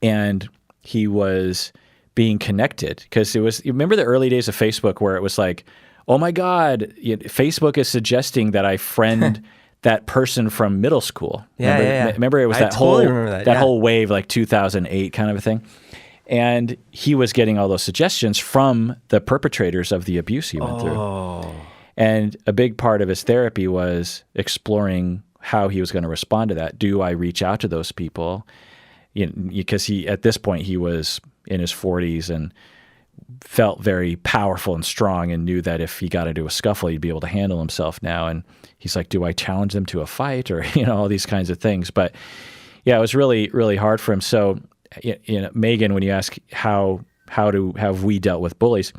and he was being connected because you remember the early days of Facebook where it was like, oh my God, Facebook is suggesting that I friend that person from middle school. Remember it was that whole wave, like 2008 kind of a thing. And he was getting all those suggestions from the perpetrators of the abuse he went through. And a big part of his therapy was exploring how he was going to respond to that. Do I reach out to those people? Because at this point, he was in his 40s and felt very powerful and strong and knew that if he got into a scuffle, he'd be able to handle himself now. And he's like, do I challenge them to a fight, or, all these kinds of things. But yeah, it was really, really hard for him. So, Megan, when you ask how have we dealt with bullies,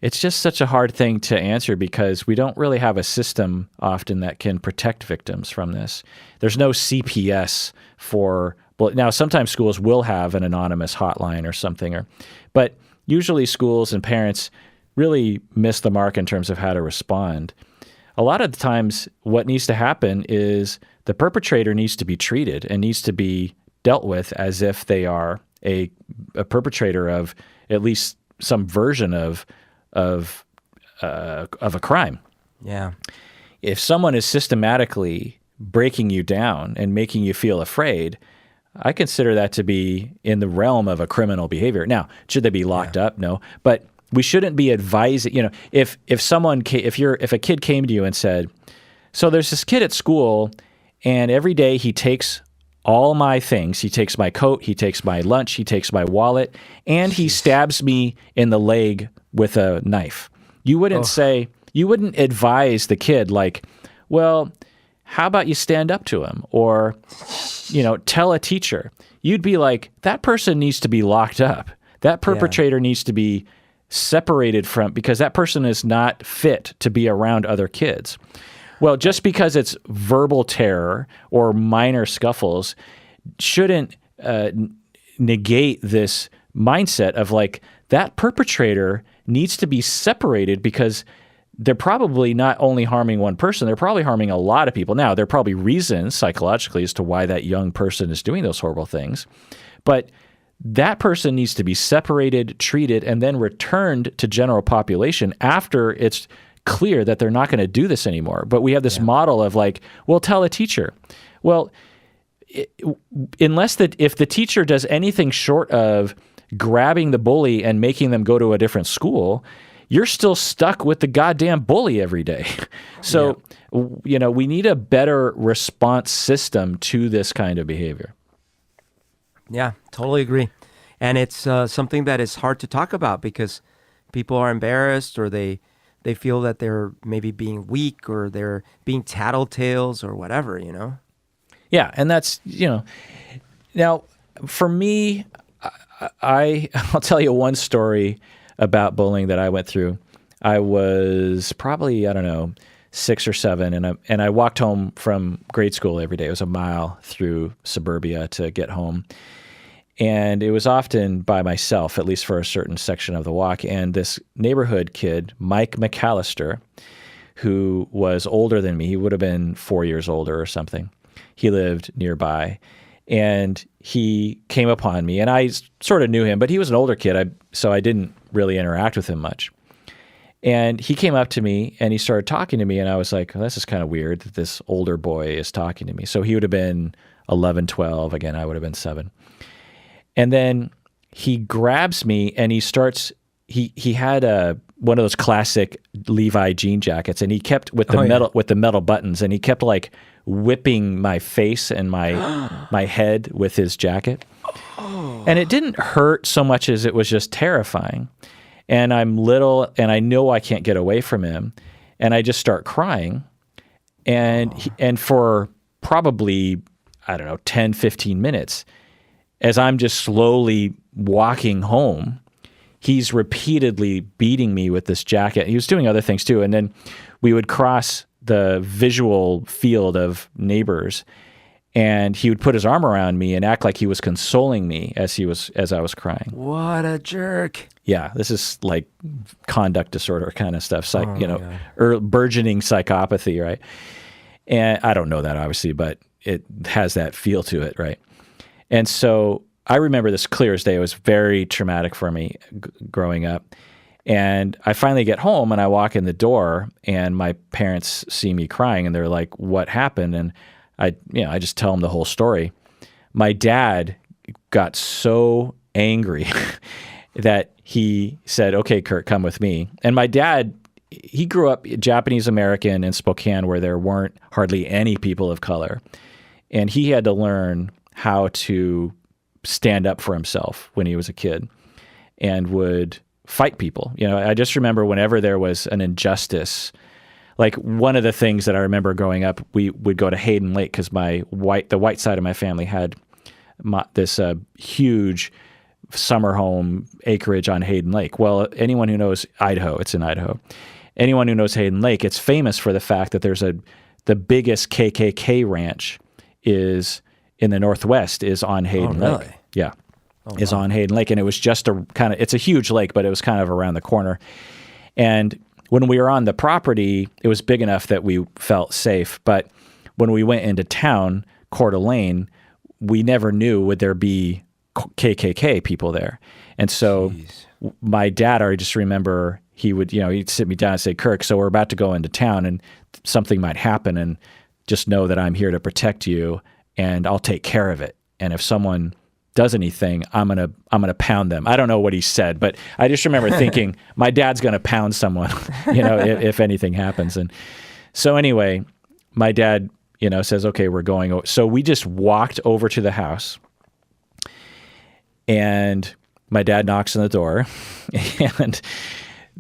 it's just such a hard thing to answer because we don't really have a system often that can protect victims from this. There's no CPS for, now sometimes schools will have an anonymous hotline or something, but usually schools and parents really miss the mark in terms of how to respond. A lot of the times what needs to happen is the perpetrator needs to be treated and needs to be dealt with as if they are a perpetrator of at least some version of a crime. Yeah. If someone is systematically breaking you down and making you feel afraid, I consider that to be in the realm of a criminal behavior. Now, should they be locked up? No, but we shouldn't be advising. If a kid came to you and said, "So there's this kid at school, and every day he takes all my things. He takes my coat, he takes my lunch, he takes my wallet, and he stabs me in the leg with a knife." You wouldn't advise the kid like, well, how about you stand up to him or, tell a teacher. You'd be like, that person needs to be locked up. That perpetrator needs to be separated from, because that person is not fit to be around other kids. Well, just because it's verbal terror or minor scuffles shouldn't negate this mindset of like, that perpetrator needs to be separated because they're probably not only harming one person, they're probably harming a lot of people. Now, there are probably reasons psychologically as to why that young person is doing those horrible things, but that person needs to be separated, treated, and then returned to general population after it's clear that they're not going to do this anymore. But we have this model of like, well, tell a teacher. Well, if the teacher does anything short of grabbing the bully and making them go to a different school, you're still stuck with the goddamn bully every day. So, we need a better response system to this kind of behavior. Yeah, totally agree. And it's something that is hard to talk about because people are embarrassed or they feel that they're maybe being weak or they're being tattletales or whatever, Yeah, and that's, now for me, I'll tell you one story about bullying that I went through. I was probably, 6 or 7, and I walked home from grade school every day. It was a mile through suburbia to get home. And it was often by myself, at least for a certain section of the walk. And this neighborhood kid, Mike McAllister, who was older than me, he would have been 4 years older or something. He lived nearby. And he came upon me, and I sort of knew him, but he was an older kid, so I didn't really interact with him much. And he came up to me, and he started talking to me, and I was like, well, this is kind of weird that this older boy is talking to me. So he would have been 11, 12. Again, I would have been 7. And then he grabs me, and he had one of those classic Levi jean jackets, and he kept with the metal buttons, and he kept like whipping my face and my head with his jacket. And it didn't hurt so much as it was just terrifying. And I'm little, and I know I can't get away from him, and I just start crying. And and for probably, 10, 15 minutes, as I'm just slowly walking home, he's repeatedly beating me with this jacket. He was doing other things too. And then we would cross the visual field of neighbors, And he would put his arm around me and act like he was consoling me as I was crying. What a jerk. Yeah, this is like conduct disorder kind of stuff. God. Burgeoning psychopathy, right? And I don't know that obviously, but it has that feel to it, right? And so I remember this clear as day. It was very traumatic for me growing up. And I finally get home and I walk in the door and my parents see me crying and they're like, "What happened?" And I just tell them the whole story. My dad got so angry that he said, "Okay, Kurt, come with me." And my dad, he grew up Japanese American in Spokane where there weren't hardly any people of color. And he had to learn how to stand up for himself when he was a kid and would fight people. I just remember whenever there was an injustice, like one of the things that I remember growing up, we would go to Hayden Lake because the white side of my family had this huge summer home acreage on Hayden Lake. Well, anyone who knows Idaho, it's in Idaho. Anyone who knows Hayden Lake, it's famous for the fact that the biggest KKK ranch is in the Northwest is on Hayden Lake. Really? Yeah. Is on Hayden Lake. And it was just it's a huge lake, but it was kind of around the corner. And when we were on the property, it was big enough that we felt safe. But when we went into town, Coeur d'Alene, we never knew would there be KKK people there. And so my dad, I just remember he'd sit me down and say, "Kirk, so we're about to go into town and something might happen. And just know that I'm here to protect you and I'll take care of it. And if someone does anything, I'm gonna pound them." I don't know what he said, but I just remember thinking, my dad's gonna pound someone, if anything happens. And so anyway, my dad, says, "Okay, we're going." So we just walked over to the house, and my dad knocks on the door, and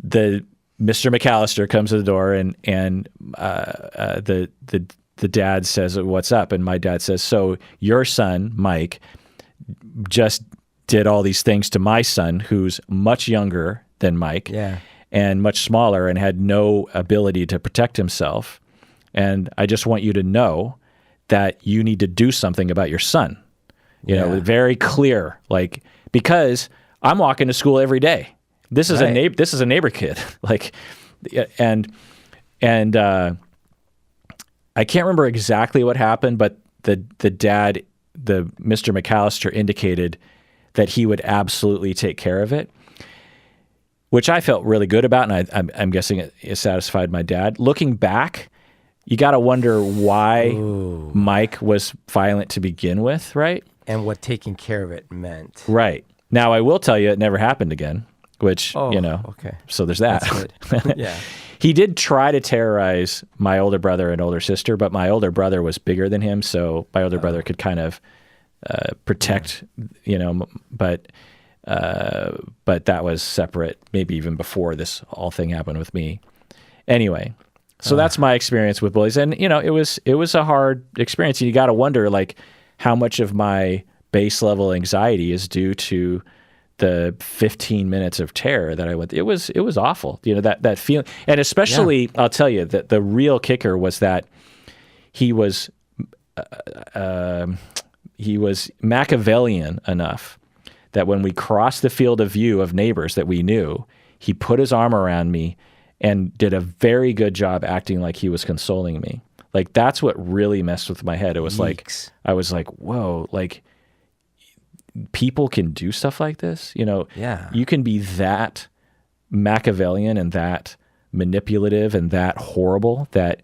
Mr. McAllister comes to the door, and the dad says, "What's up?" And my dad says, "So your son, Mike, just did all these things to my son, who's much younger than Mike and much smaller and had no ability to protect himself. And I just want you to know that you need to do something about your son." Very clear, because I'm walking to school every day. This is a neighbor kid. And I can't remember exactly what happened, but the dad, the Mr. McAllister, indicated that he would absolutely take care of it, which I felt really good about, and I'm guessing it satisfied my dad. Looking back, you got to wonder why Mike was violent to begin with, right? And what taking care of it meant. Right. Now, I will tell you, it never happened again, which, okay. So there's that. That's good. Yeah. He did try to terrorize my older brother and older sister, but my older brother was bigger than him, so my older brother could kind of protect, but that was separate, maybe even before this whole thing happened with me. Anyway, so that's my experience with bullies, and it was a hard experience. You got to wonder how much of my base level anxiety is due to the 15 minutes of terror that I went through. It was awful. That feeling. And especially, I'll tell you that the real kicker was that he was Machiavellian enough that when we crossed the field of view of neighbors that we knew, he put his arm around me and did a very good job acting like he was consoling me. That's what really messed with my head. It was I was like, whoa, people can do stuff like this. You can be that Machiavellian and that manipulative and that horrible that,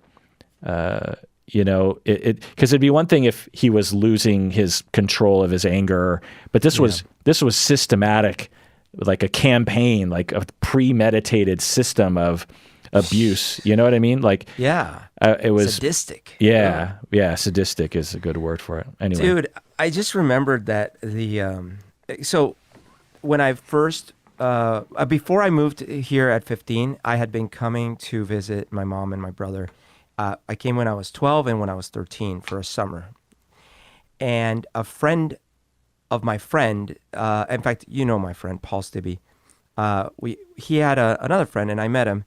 because it'd be one thing if he was losing his control of his anger, but this was systematic, like a campaign, like a premeditated system of abuse. You know what I mean? It was sadistic. Yeah. Yeah. Sadistic is a good word for it. Anyway. Dude, I just remembered that so when I first, before I moved here at 15, I had been coming to visit my mom and my brother. I came when I was 12 and when I was 13 for a summer. And a friend of my friend, in fact, my friend, Paul Stibbe, he had another friend and I met him.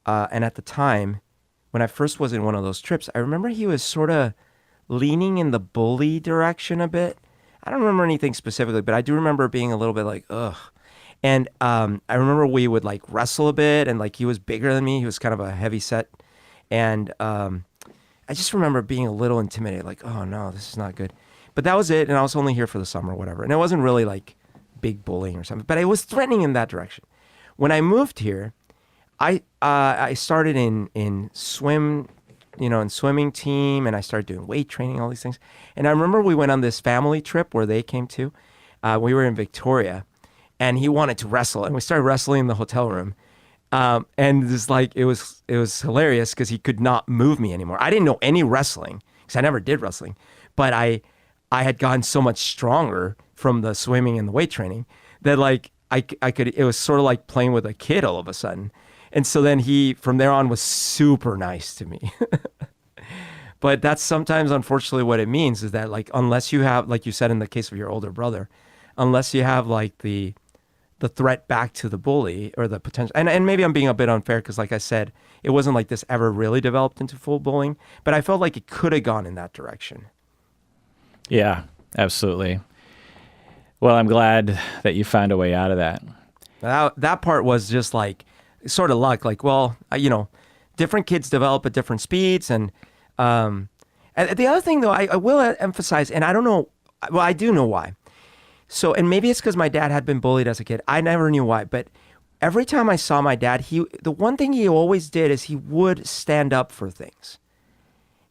And at the time, when I first was in one of those trips, I remember he was sort of leaning in the bully direction a bit. I don't remember anything specifically, but I do remember being a little bit like, ugh. And I remember we would like wrestle a bit, and like he was bigger than me. He was kind of a heavy set. And I just remember being a little intimidated, like, oh no, this is not good. But that was it. And I was only here for the summer or whatever. And it wasn't really like big bullying or something, but it was threatening in that direction. When I moved here, I started in swim, in swimming team, and I started doing weight training, all these things. And I remember we went on this family trip where they came too. We were in Victoria, and he wanted to wrestle, and we started wrestling in the hotel room. And it's like it was hilarious because he could not move me anymore. I didn't know any wrestling because I never did wrestling, but I had gotten so much stronger from the swimming and the weight training that like I could. It was sort of like playing with a kid all of a sudden. And so then he, from there on, was super nice to me. But that's sometimes, unfortunately, what it means is that, like, unless you have, like you said in the case of your older brother, unless you have, like, the threat back to the bully or the potential, and maybe I'm being a bit unfair because, like I said, it wasn't like this ever really developed into full bullying, but I felt like it could have gone in that direction. Yeah, absolutely. Well, I'm glad that you found a way out of that. That part was just like, sort of luck, like, well, different kids develop at different speeds. And the other thing, though, I will emphasize, and I don't know, well, I do know why. So, and maybe it's because my dad had been bullied as a kid. I never knew why, but every time I saw my dad, the one thing he always did is he would stand up for things.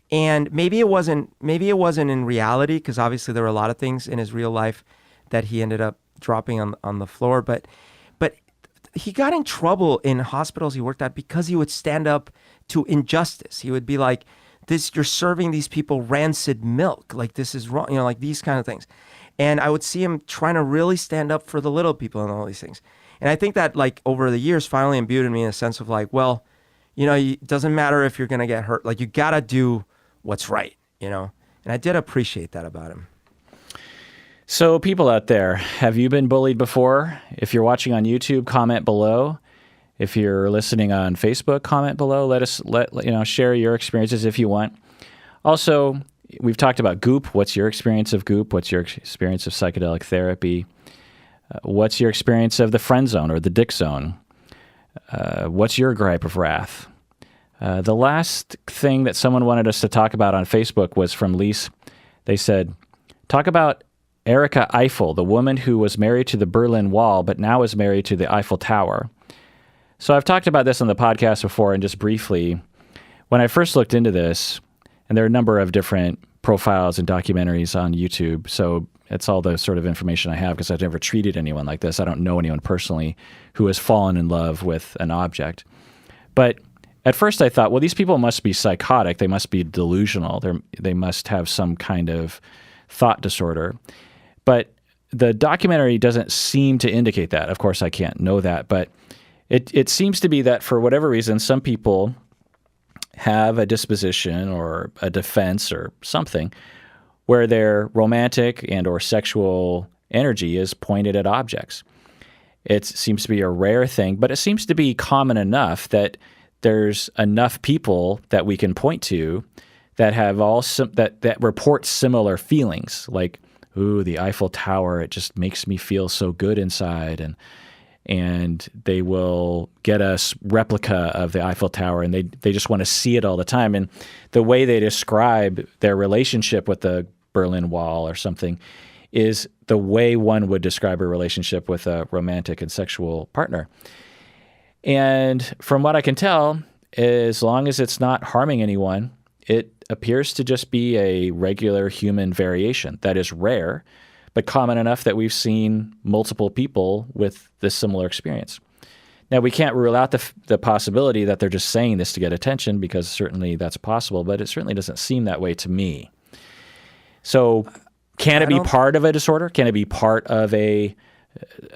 And maybe it wasn't in reality, because obviously there were a lot of things in his real life that he ended up dropping on the floor, but he got in trouble in hospitals he worked at because he would stand up to injustice. He would be like, "This, you're serving these people rancid milk. Like, this is wrong." Like these kind of things. And I would see him trying to really stand up for the little people and all these things. And I think that, like, over the years finally imbued in me in a sense of like, well, it doesn't matter if you're going to get hurt. Like, you got to do what's right, And I did appreciate that about him. So people out there, have you been bullied before? If you're watching on YouTube, comment below. If you're listening on Facebook, comment below. Share your experiences if you want. Also, we've talked about Goop. What's your experience of Goop? What's your experience of psychedelic therapy? What's your experience of the Friendzone or the Dick Zone? What's your gripe of wrath? The last thing that someone wanted us to talk about on Facebook was from Lise. They said, talk about Erika Eiffel, the woman who was married to the Berlin Wall, but now is married to the Eiffel Tower. So I've talked about this on the podcast before, and just briefly, when I first looked into this, and there are a number of different profiles and documentaries on YouTube, so it's all the sort of information I have because I've never treated anyone like this. I don't know anyone personally who has fallen in love with an object. But at first I thought, well, these people must be psychotic. They must be delusional. They must have some kind of thought disorder. But the documentary doesn't seem to indicate that. Of course, I can't know that, but it seems to be that for whatever reason, some people have a disposition or a defense or something where their romantic and or sexual energy is pointed at objects. It seems to be a rare thing, but it seems to be common enough that there's enough people that we can point to that have that report similar feelings, like, ooh, the Eiffel Tower, it just makes me feel so good inside. And they will get a replica of the Eiffel Tower, and they just want to see it all the time. And the way they describe their relationship with the Berlin Wall or something is the way one would describe a relationship with a romantic and sexual partner. And from what I can tell, as long as it's not harming anyone, it appears to just be a regular human variation that is rare, but common enough that we've seen multiple people with this similar experience. Now, we can't rule out the possibility that they're just saying this to get attention, because certainly that's possible, but it certainly doesn't seem that way to me. So can it be part of a disorder? Can it be part of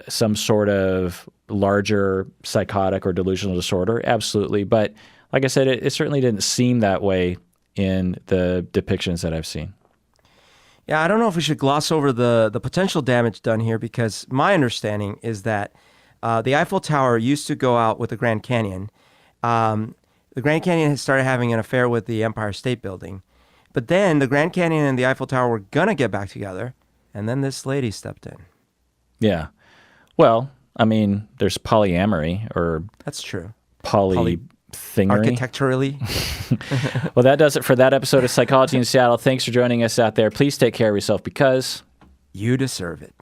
some sort of larger psychotic or delusional disorder? Absolutely. But like I said, it certainly didn't seem that way in the depictions that I've seen. Yeah, I don't know if we should gloss over the potential damage done here, because my understanding is that the Eiffel Tower used to go out with the Grand Canyon. The Grand Canyon has started having an affair with the Empire State Building, But then the Grand Canyon and the Eiffel Tower were going to get back together. And then this lady stepped in. Yeah. Well, I mean, there's polyamory or That's true. poly thingery. Architecturally. Well, that does it for that episode of Psychology in Seattle. Thanks for joining us out there. Please take care of yourself because You deserve it.